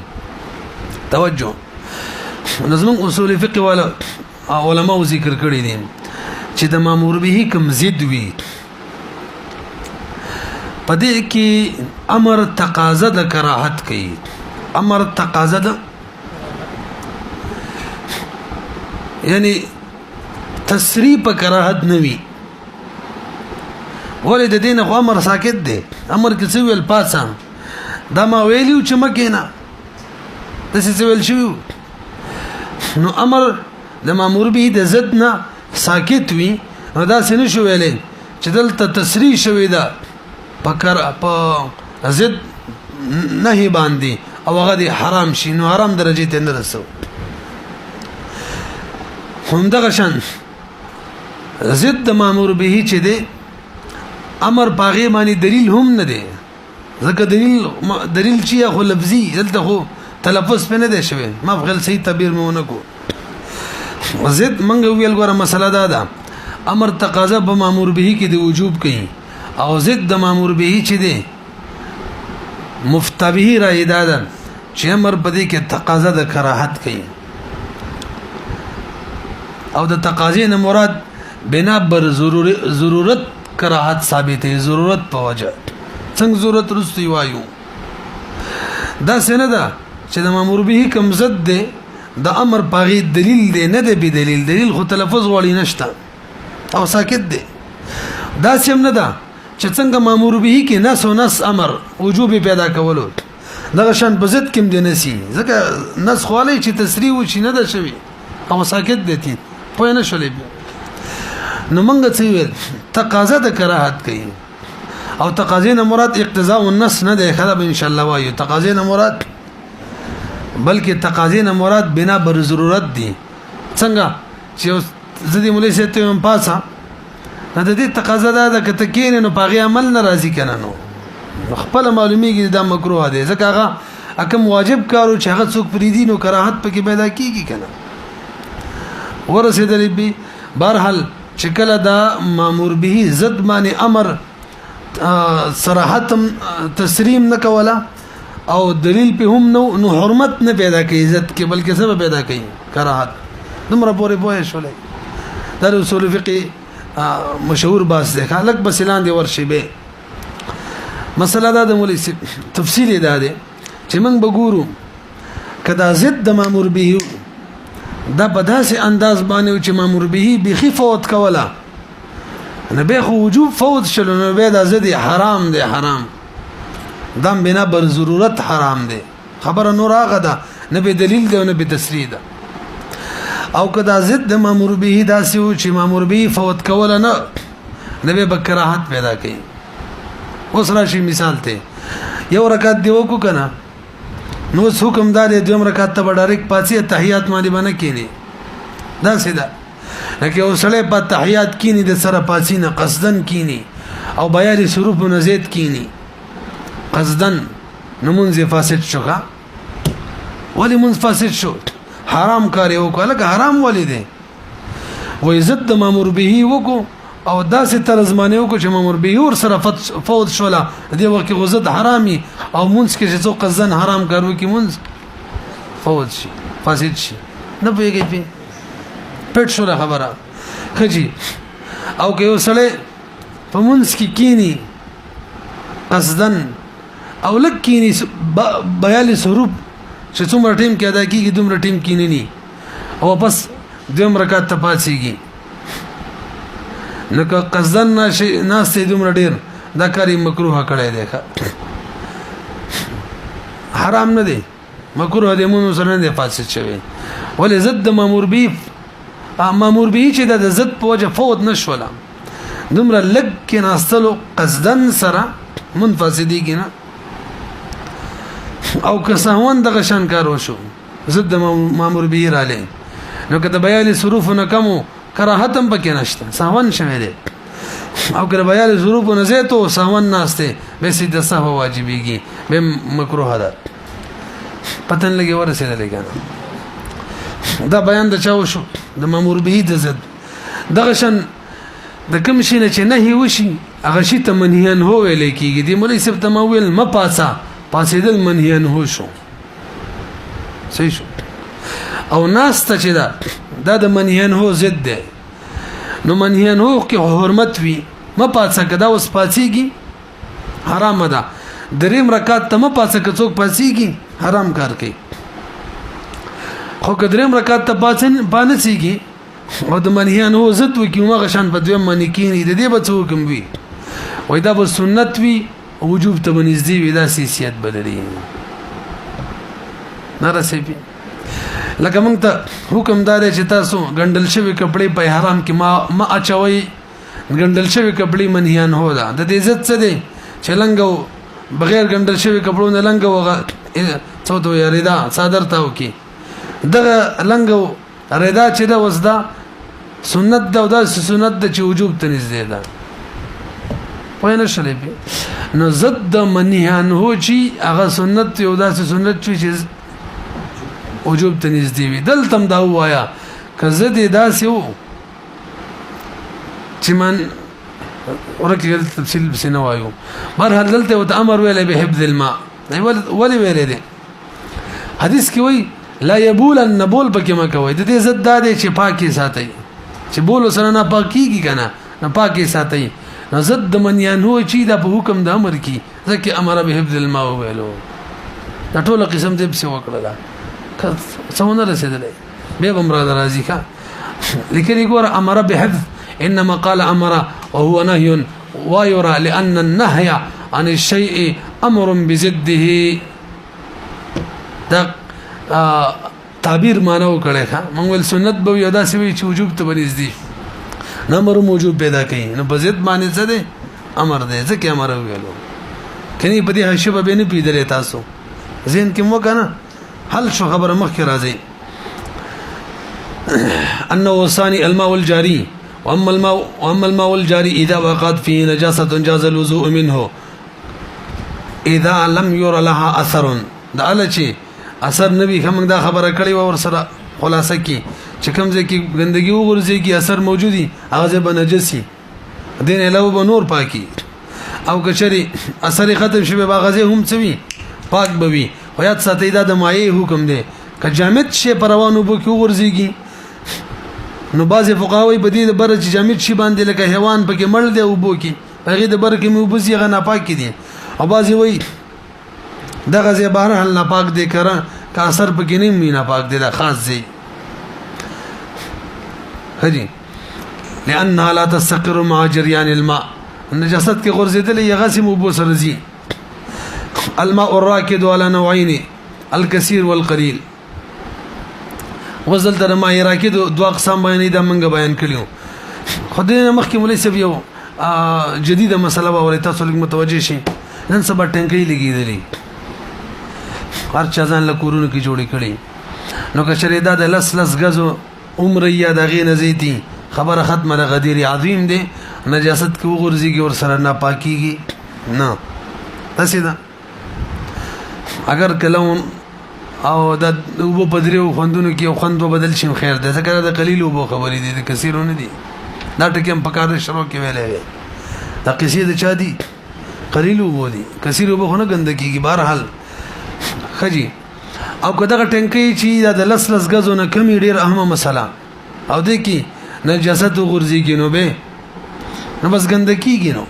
توجه لازم اصول فقه ولا علماء ذکر کړی دي چې د مامور به کوم زد وی پدې کې امر تقاضا د کراهت کوي امر تقاضا د یعنی تسریع په کراهت نوي ولې د دین خو امر ساکت دی امر کې څه ویل پاسه دا ما ویلیو چې مکینا د څه ویل شو نو امر د مامور به د زد نه ساکت وي نو دا څه نشو ویلې چې دلته تسریع شوی دا په زد نه باندې او هغه د حرام شي نو حرام درجه ته نه رسو هم دغه شان زد د مامور به چې دی امر باغی معنی دلیل هم نه دی ځکه دلیل چې خو لفظي دلته خو تلفظ په نه دی شوی ما غل صحیح تعبیر مونږ کو زد منګ ویل غره مسله ده امر تقاضا به مامور به کې دی وجوب کوي او زد د مامور به چې دی مفتبه را ادا چې امر په دې کې تقاضا د کراهت کوي او د تقاضې نه مراد بنا بر ضرورت کراهت ثابت ہے ضرورت په وجه څنګه ضرورت رستي وایو دا څنګه ده چې د مامور به کوم زد ده د امر پاغي دلیل دی نه دی به دلیل خو تلفظ وړي نشته او ساکت دی دا څنګه نه ده چې څنګه مامور به کې نس او نس امر وجوب پیدا کولو دغه شان په زد کې د نسی ځکه نس خولې چې تسریع و شي نه ده شوی او ساکت دي په نه شولې نو منګه څه ویل تقاضا د کراهت کوي او تقاضی نه مراد اقتضاء النص نه ده خراب ان شاء الله وایو تقاضی نه مراد بلکې تقاضی نه مراد بنا بر ضرورت دي څنګه چې زدي مولوی سيته هم پاسه د دې تقاضا ده کته کین نو پاغي عمل ناراضي کنه نو خپل معلومیږي دا مکروه دي ځکه هغه اکم واجب کارو چې هغه څوک پریدي نو کراهت پکې پیدا کیږي کنه ورسېدلې به بهرحال چې کله دا مامور به ضد باندې امر صراحت تسلیم نه کوله او دلیل په هم نو حرمت نه پیدا کوي عزت کې بلکې سبب پیدا کوي کراهت دومره پورې پوهه شولې دا اصول فقه مشهور باس ده خلک بس اعلان دی ورشي به مسله دا د مولوی تفصیل دا ده چې موږ وګورو کدا ضد د مامور به دا په داسې انداز باندې چې مامور به بيخي فوت کوله نه به خو وجوب فوت شلو نو به دا ضد حرام دی حرام دم بنا بر ضرورت حرام دی خبر نور هغه ده نه به دلیل دی نه به تصریح ده او کدا ضد د مامور به داسې و چې مامور به فوت کوله نه به بکراهت پیدا کوي اوس راشي مثال ته یو رکعت دی وکړو کنه نو حکم دار دوم رکعت ته ډایرک پاتې تحیات باندې باندې کینی دا سیدا لکه اوسړې په تحیات کینی د سره پاتې نه قصدن کینی او بیان شروع نه زید کینی قصدن نمونځ فاسد شوګه ولی منځ فاسد شو حرام کار یو کله حرام ولی دی و عزت مامور به وکړو او داسې تر زمانه وکړو چې مامور به ور سره فوت شولا دی وخت غزت حرامي او مونږ کې چې څو قصدن حرام کارو کې مونږ فوت شي فاسد شي نه پیږي پټ شو خبره خجی او که یو سړی په مونږ کې کینی قصدن او لک کینی 42 حروف چې څومره ټیم کې ادا کیږي دومره ټیم کینی ني او بس دوم رکعت ته پاتېږي نو که قصدن ناس دومره ډیر دا کاری مکروه کړی دی حرام نه دی مکروه دی مونږ سره نه دی فاسد شوی ولې ضد مامور به چې د ضد په وجه فوت نشوله دومره لګ کې ناستلو قصدن سره منفسدیږي نه او که سهون دغه شان کار وشو ضد مامور به رااله نو کته بیان صروف نه کمو کراهتم پکې نشته سهون شوه دی او که بیان صروف نه زیاتو سهون ناشته به سید سهو واجبېږي به مکروه ده پتن لګي ورسېدل کنه دا بیان د چاو شو د مامور به د ضد دغه شان د کوم شي نه چې نه وشي هغه شي ته منهیان هو ویل کېږي دی مولوی صاحب تمویل م پاسېدل منهیان هو شو صحیح شو او ناس ته چې دا د منهیان هو ضد ده نو منهیان هو کې حرمت وي م پاسه کدا اوس پاسيږي حرام ده دریم رکعت ته م پاسه که څوک پاسيږي حرام کار کوي خو که دریم رکعت ته پانسيږي او د منهیان هو ضد وي کومه غشان په دویم باندې کینی د دې به څوک وي وای دا به سنت وي وجوب ته بنزدي وي دا سیاست بدلي نارسېږي لکه موږ ته حکم دار چې تاسو ګندل شوی کپڑے په حرام کې ما اچوي ګندل شوی کپڑے منهیان هو دا د دې عزت څه دی چې لنګو بغیر ګندل شوی کپړو نه لنګو څو ته یریدا صادر تاو کی دغه لنګو رضا چې دا وسدا سنت دا سنت د چې وجوب ته نږدې ده پوه نه شلې نو زد منهیان هو چې هغه سنت یو داسې سنت چې وجوب ته نږدې وي دلته دا وایا که زدي داسې وو چې من ورکه تفصیل بس نه وایو مرحله دلته وت امر ویل به حفظ الماء ولی ویل دي حدیث کې وای لا يبول النبول پکې ما کوي د دې زد دادې چې پاکي ساتي چې بول سره نه پاکيږي کنه نه پاکي ساتي نو زد منیان هو چې د په حکم د امر کې ځکه امر به حفظ الماء ویلو دا ټول قسم دې څه وکړه څونه رسیدلې به بمراد راضي کا لیکن يقول امر بحفظ انما قال امر وهو نهي ويرى لان النهي عن الشيء امر بضده دا تعبیر مانو کړه ښا موږ ول سنت به یو داسې وي چې وجوب ته بنزدي نمبر موجود پیدا کړي نو په ضد باندې څه دي امر دی ځکه امر ویلو کني په دې حشبه به نه پیدلې تاسو زین کې مو کنه حل شو خبره مخکې راځي انه ثاني الماء الجاري واما الماء الجاري اذا وقعت فيه نجاسه جاز الوضوء منه اذا لم ير لها اثر دا لچی اثر نبی کوم دا خبره کړی و ور سره خلاصه کی چې کوم ځکه ګندګي وګرځي کی اثر موجودي هغه به نجسي دین علاوه به نور پاکي او کچري اثر ختم شي به غزه هم څوي پاک بوي او یاد ساتي دا د مایه حکم دی که جامد شي پروانو بو کې وګرځيږي نو بعض فقهاوی په دې د بر چې جامد شي باندې لکه حیوان پکې مړ دی او بو کې هغه د بر کې مو بوزي غنا پاک دي او بعض وی دغه زی بهر حل ناپاک دی کرا که اثر پکې نه مینا پاک دی دا خاص زی هدي لانها لا تستقر مع جريان الماء النجاسات کې غرزیدل یغسم وبو سرزي الماء الراكد على نوعين الكثير والقليل وزل تر ما راکد دوه اقسام بیان دا منګه بیان کړیو خدای مخکې مولوی صاحب یو جديده مسله به تاسو لږ متوجه شئ نن سبا ټینګي لګیدلې هر چا ځان له کورونو کې جوړې کړي نو که شریدا د لس غزو عمر یا د غې نزيتي خبره ختمه د غدیر عظیم دی نجاست کې وګرځيږي ور سره نه پاکيږي نه تاسو دا اگر کلون او د وبو پدریو خوندونو کې خوندو بدل شي خیر ده ځکه د قلیل وبو خبرې دي د کثیرونه دي دا ټکي هم پکاره شروع کې ویلې دا کثیر د چا دي قلیل وبو دي کثیر وبو خو نه ګندګي بهرحال خجي او کدا ټنکی چې د لس غزو نه کمی ډیر اهمه مسله او د کی نجاست غرزيږي نو به نو بس ګندګيږي نو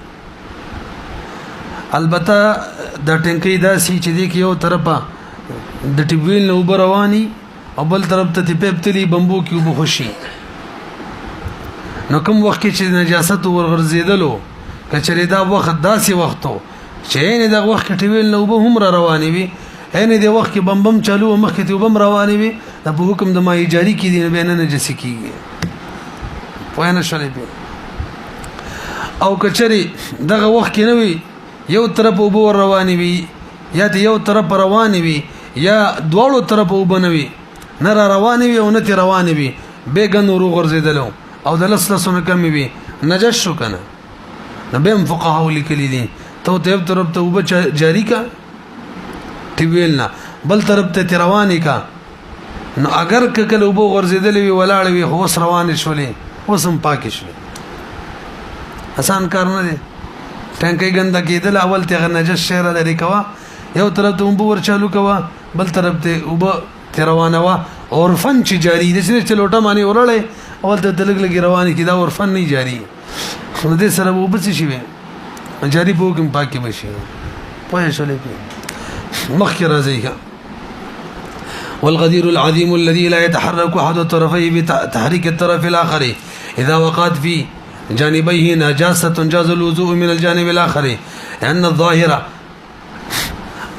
البته د ټنکی دا سي چې د یو طرفه د ټیبویل نو برواني او بل طرف ته پیپتلی بمبو کې وب خوشي نو کوم وخت چې نجاست ورغرزیدلو کچری دا وخت داسي وختو چې نه دا وخت ټیبویل نو به هم رواني وي نه دی وخت کې بمبم چالو مخ کې وبم رواني وي د حکم د مای جاری کې دی نه نه نجس کیږي پوهنه شولې او کچری دغه وخت کې نه وي یو طرف وب رواني وي یا ته یو طرف رواني وي یا دواړو طرف وبنوي نه رواني وي او نه رواني وي بیګن ورو غرزیدلو او د لسلسونه کم وي نجس شو کنه نو به فقهاو لیکلي دي ته طرف ته وب جاری کا ټیویلنا بل طرف ته رواني کا نو اگر کله وب غرزیدلې وي ولاړ وي خو وس روان شولې وسم پاک شولې آسان کار نه دي ټانکي ګنده کېدل اول ته نجس شهره لري کوا یو طرف ته ور چالو کوا بل طرف ته وب روانه وا عرفن چې جاری دي چې لوټه مانی ورړې اول ته دلګ رواني کیدا عرفن نه جاری نو دې سره وب څه شي جاری بوګم پاکي بشي پوهه شولې مخکې راځي والغدير العظيم الذي لا يتحرك احد الطرفين بتحريك الطرف الاخر اذا وقعت في جانبيه نجاسه جاز الوضوء من الجانب الاخر لان الظاهر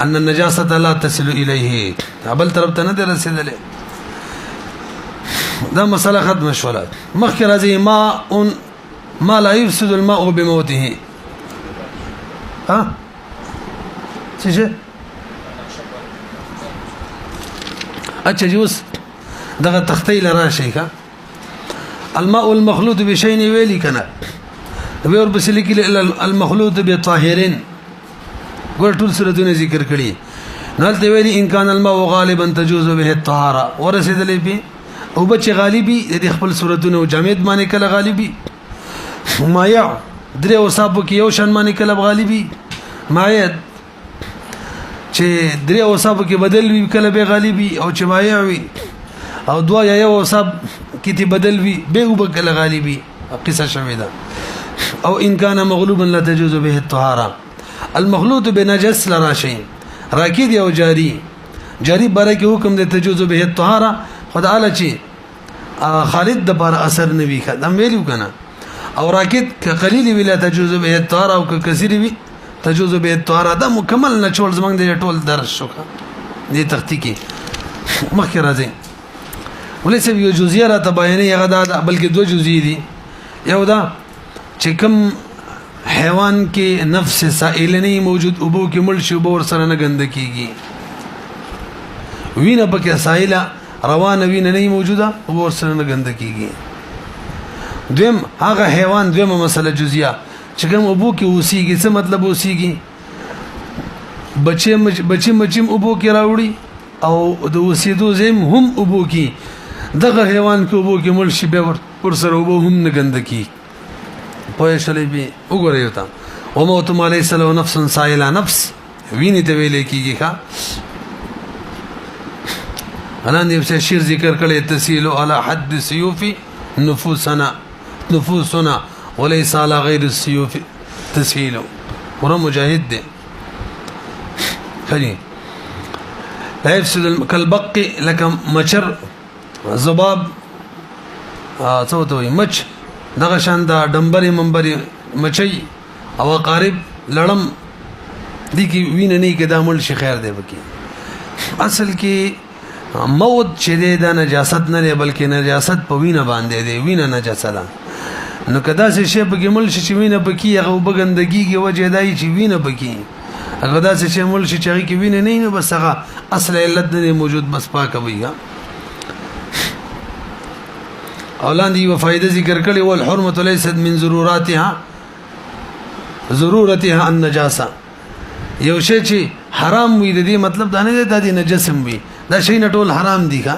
ان النجاسه لا تصل اليه بل طرف ته نه رسیدلې دا مسله ختم شوله مخکې راځي ما لا يفسد الماء بموته ها څه اچھا جوس دغه تختې لرا شي کا الماء المخلوط بشيء ویلی کنه ور بسلی کې المخلوط بطاهرين ګور ټول سورتونه ذکر کړي نالته ویلي ان كان الماء غالبا تجوز به الطهاره ورسیدلې به او بچ غالبي د خپل سورتونه جامد باندې کله غالبي مايع درې اوصاف کې یو شان باندې کله غالبي مايع چې درې اوصاف کې بدل وی کله به غالبي او چې مايع وي او دوا یو اوصاف کې تی بدل وی به وب کله غالبي قصه شوی ده او ان كان مغلوبا لا تجوز به الطهاره المخلوط بنجس لراشي راکید او جاری باره کې حکم د تجوز به الطهاره خدای چې خالد د بار اثر نوي خدام ویلو کنه او راکید ک قلیل ویلا تجوز به الطهاره او ک کثیر وی تجوز به الطهاره دا مکمل نچول زمنګ د ټول درس شو دې تختی کې مخکې راځي ولې یو جزئیه را تباینه یغه دا بلکې دوه جزئیه دي یو دا چې کوم حیوان کې نفس سائل نه موجود ابو کې مل شي ابو سره نه غند کیږي وینه پکې سائله روانه وینه نه موجوده ابو سره نه غند کیږي دویم هغه حیوان دویمه مسله جزئیه چې کوم ابو کې اوسېږي څه مطلب اوسېږي بچي مچیم ابو کې راوړي او د اوسېدو زم هم ابو کې دغه حیوان کې ابو کې مل شي به ور سره ابو هم نه غند کی پوه شلې به وګورئ وتا او موت علی السلام نفس سائله نفس ویني ته ویلې کیږي ښا انا دې په شعر ذکر کړي تسهيل على حد السيوف نفوسنا وليس على غير السيوف تسهيل ور مجاهد دې خلي لا يفسد كالبق لك مچر زباب څوتوي مچ دغه شان دا ډمبري منبري مچي او قارب لړم دي کی وینه نه کې دامل شي خیر دی بکی اصل کې موت چې د نجاست نه بلکې نجاست په وینه باندې دی وینه نجاست ده نو کدا چې شی په مل شي وینه پکې هغه وبګندګي کې وجه دای چې وینه پکې هغه دا چې مل شي چې کې وینه نه نو بس هغه اصل علت نه موجود بس پاکه ویګا اولاندې و فائدہ ذکر کړي ول حرمت ليست من ضروراتها النجاسه یو شی چې حرام وي د دې مطلب دا نه دی د نجسم وي دا شی نه ټول حرام دي ښا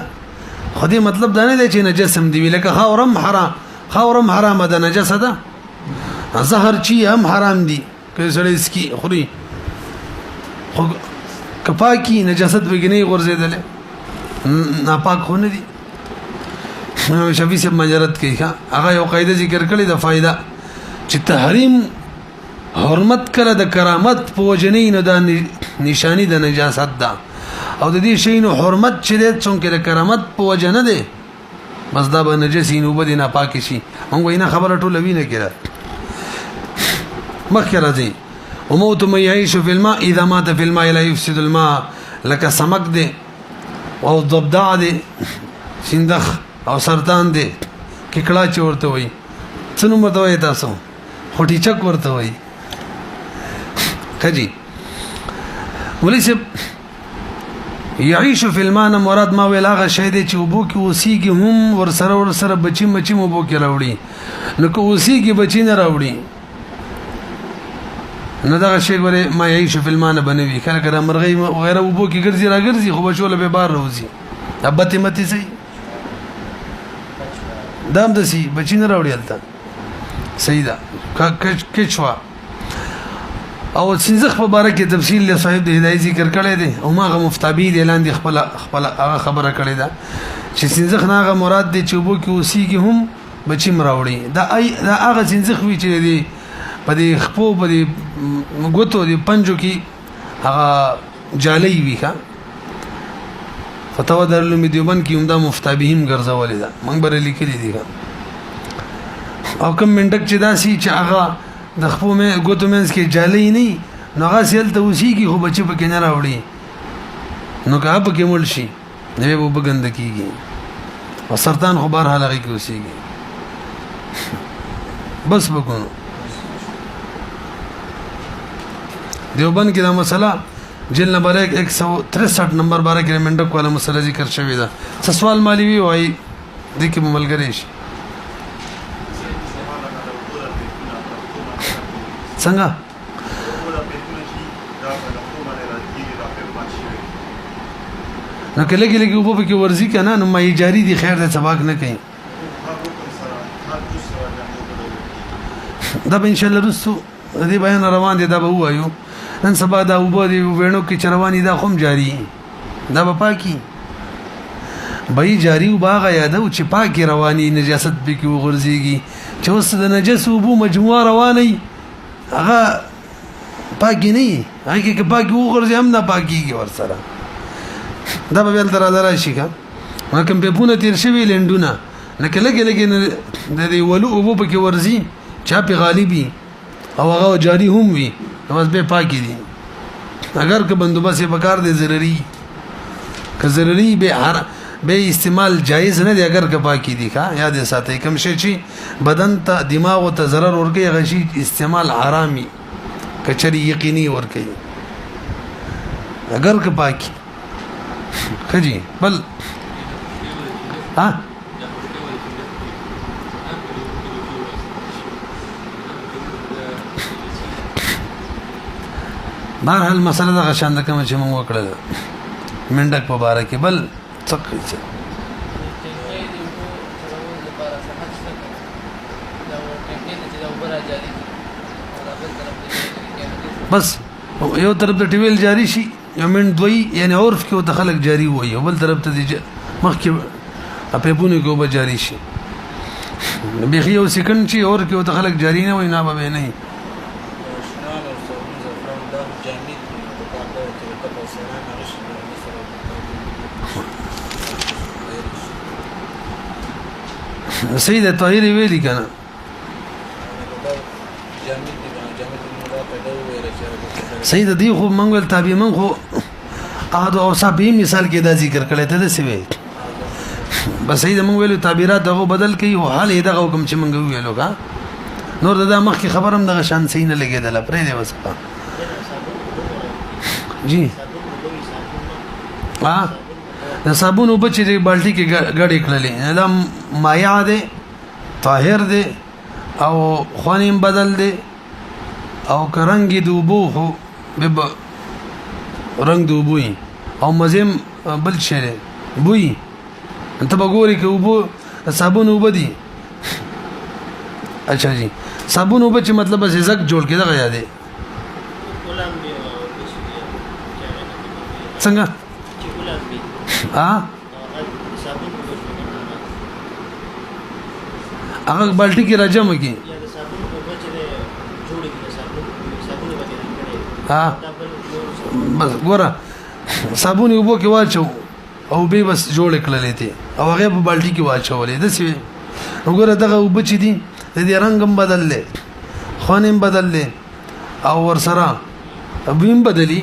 خو دې مطلب دا نه دی چې نجسم دی لکه خاورم حرام ده نجسه ده زهر چی هم حرام دي که سړی اسکی خوري خو کپاکی نجاست وګنی غرزیدل ناپاک خونه دي شفیع سے مجرد کوي هغه یو قاعده ذکر کړی د فائدہ چې تحریم حرمت کړه د کرامت په وجنې نه د نشانی د نجاست ده او د دې شی نو حرمت چې د څنګه د کرامت په وجنه ده بس دا به نجسی نو بده نه پاک شي موږ وینا خبره ټوله وینه کړه مخکې راځي وموت من يعيش في الماء اذا مات في الماء لا يفسد الماء لك سمك ده او ضفدع ده سندخ او سرطان دی ککړه چورته وای څنو متوي تاسو هټی چک ورته وای کجی ولې سب يعيش في الماء مراد ما ویل هغه شی دی چې وبو کې اوسېږي هم ور سره بچي مچي مو بو کې راوړي نو کو اوسېږي بچي نه راوړي نو دا شی غره ما يعيش في الماء بنوي کله کله مرغۍ وغيرها وبو کې ګرځي راګرځي خو بچول به بار روزي ابته متي سي دام دسی بچی نه راوړی الته صحیح ده کچوا او سنځخ په باره کې تفصیل له صاحب د هدايت ذکر کړی دی او ماغه مفتابی اعلان دی خپل هغه خبره کړی ده چې سنځخ ناغه مراد دی چې وبو کې اوسېږي هم بچی مراوړي دا هغه سنځخ وی چې دی په دې خپو په دې غوتو دی پنجو کې هغه جالي وی ښا فتوا درلوم دیوبند کې عمده مفتابهم ګرځولې ده موږ بر لیکلې دي او کوم منډک چې داسي چې هغه د خپل مې ګوتو منځ کې جالي نه نو هغه سیل ته وسیږي خو بچي په کې نه راوړي نو که په کې مول شي نه به وبګند کیږي او سرطان خو بهر حال هغه کې وسیږي بس وګورو دیوبند کې دا مسله جلد نمبر 163 نمبر بارے کې منډک والا مسله ذکر شوی دا سوال مالی وی وای د کې ملګری شي څنګه نو کله کله وبو کې ورزي کنه نو مې جاری دي خیر د سباق نه کوي دا به ان شاء الله رسو دې بیان روان دي دا به وایو نن سبا دا وبو دی وینو کې چروانی دا خوم جاری دا به پاکي بای جاری وباغه یادو چې پاکي رواني نجاست به کې وغورځيږي چې اوس د نجس وبو مجموعه رواني هغه پاکي نه هغه کې پاکي وغورځي هم نه پاکيږي ور سره دا به بل درا شي کا کوم په پونه تیر شوی لندونه لکه لګي د دې ولو وبو په کې ورزي چا په غالبي او هغه جاری هم وي بس به پاکی دي اگر که بندوبست پکار دي ضروري که ضروري به به استعمال جایز نه دی اگر که پاکي دي ښا یاد ساتئ کوم شي چې بدن ته دماغ او ته ضرر ورګي غشي استعمال حرامي کچري یقیني ورګي اگر که پاکي خجي بل ها بهرحال مسله دا غشان د کوم چې موږ وکړل منډک په باره کې بل څه بس یو طرف ته ټیویل جاری شي یو من دوی یعنی عرف کې د خلک جاری وي او بل طرف ته مخکې په پونه کې به جاری شي به یو سکند چې اور کې د خلک جاری نه وي نه به نه سید طاهر ویلی کنه سید دی خو منګل تابع من خو احد او صاحب مثال کې دا ذکر کړی ته د سوي بس سید من ویلو تعبیرات دغه بدل کوي او حال یې دغه حکم چې من ویلو کا نور دا مخ کی خبرم دغه شان سینه لګیدل پرې دی وسه جی د صابون وب چې بالټي کې غړې کړلې دا مایع دی طاهر دی او خوانیم بدل دی او کرنګي دوبو خو به رنگ دوبوي او مزم بل شری بوي انت بګوري کې وبو صابون وب دي اچھا جی صابون وب چې مطلب از زک جوړ کې دا یاد دی څنګه هغه بالټي کې راځم کی بس ګوره صابون وبو کې واچو او به بس جوړ کړلې ته او هغه په بالټي کې واچولې د سی وګوره دغه وب چې دي د دې رنگم بدللې خانم بدللې او ور سره ابیم بدلی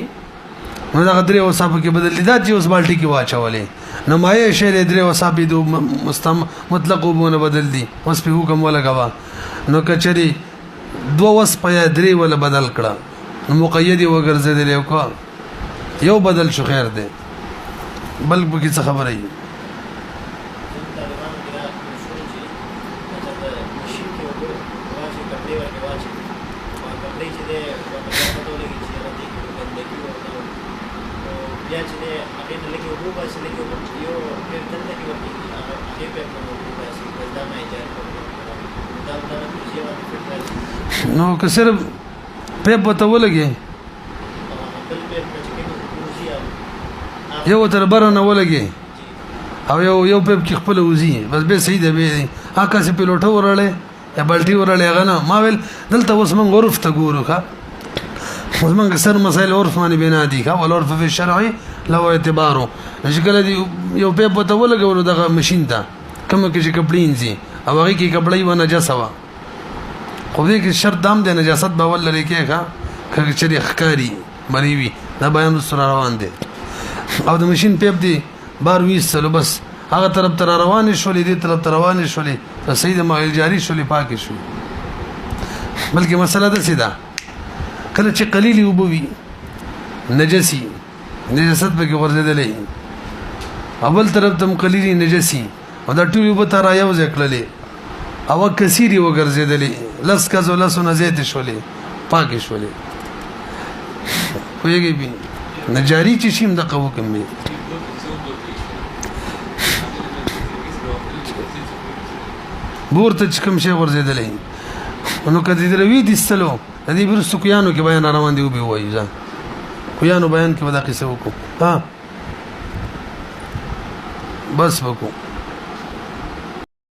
نو دا درې وصافه کې بدلې دا چې اوس بالټي کې واچولې نو مایه شری درې وصافه دو مطلق وبونه بدل دي اوس په حکم ولا غوا نو کچري دو وس په درې ولا بدل کړه نو مقید وګرځیدل یو کو یو بدل شو خیر دی بل به کی څه خبره ای نو که صرف پیپ بته ولګي یو تر برنه ولګي او یو پیپ کې خپل وزي بس به صحیح دی به هغه څه پیلوټ ورړې یا بالټي ورړې غنه ما ویل دلته اوس من عرف ته ګورو ښا اوس من سر مسائل عرف باندې بنا دي ښا ول عرف په شرعي لو اعتبارو شکل دی یو پیپ بته ولګي دغه ماشين ته کوم کې چې کپړین زی او هغه کې کپړې و نجاسه خو دې کې شرط دام د نجاست به ول لري کې ښا کچري خکاری مریوي دا بیان سره روان دي او د ماشين پیپ دی بار 20 سلو بس هغه طرف تر روان شولې دې طرف تر روان شولې سید مایل جاری شولې پاک شو بلکې مسله ده سیده کله چې قلیل وبوي نجسي نجاست به کې ورزيدلې اول طرف تم قلیل نجسي او دا ټول وب تر یو ځکللې او کثیری وګرځیدلې لس کزو لسونه زیات شولې پاک شولې خوږي بي نجاری چې شیم د قوو کمې بورته چې کوم شی ورزيدلې نو کدی دروي دي استلو د دې برسو کویانو کې بیان روان دی وبي وایي ځا کویانو بیان کې ودا قصه وکړه ها بس وکړو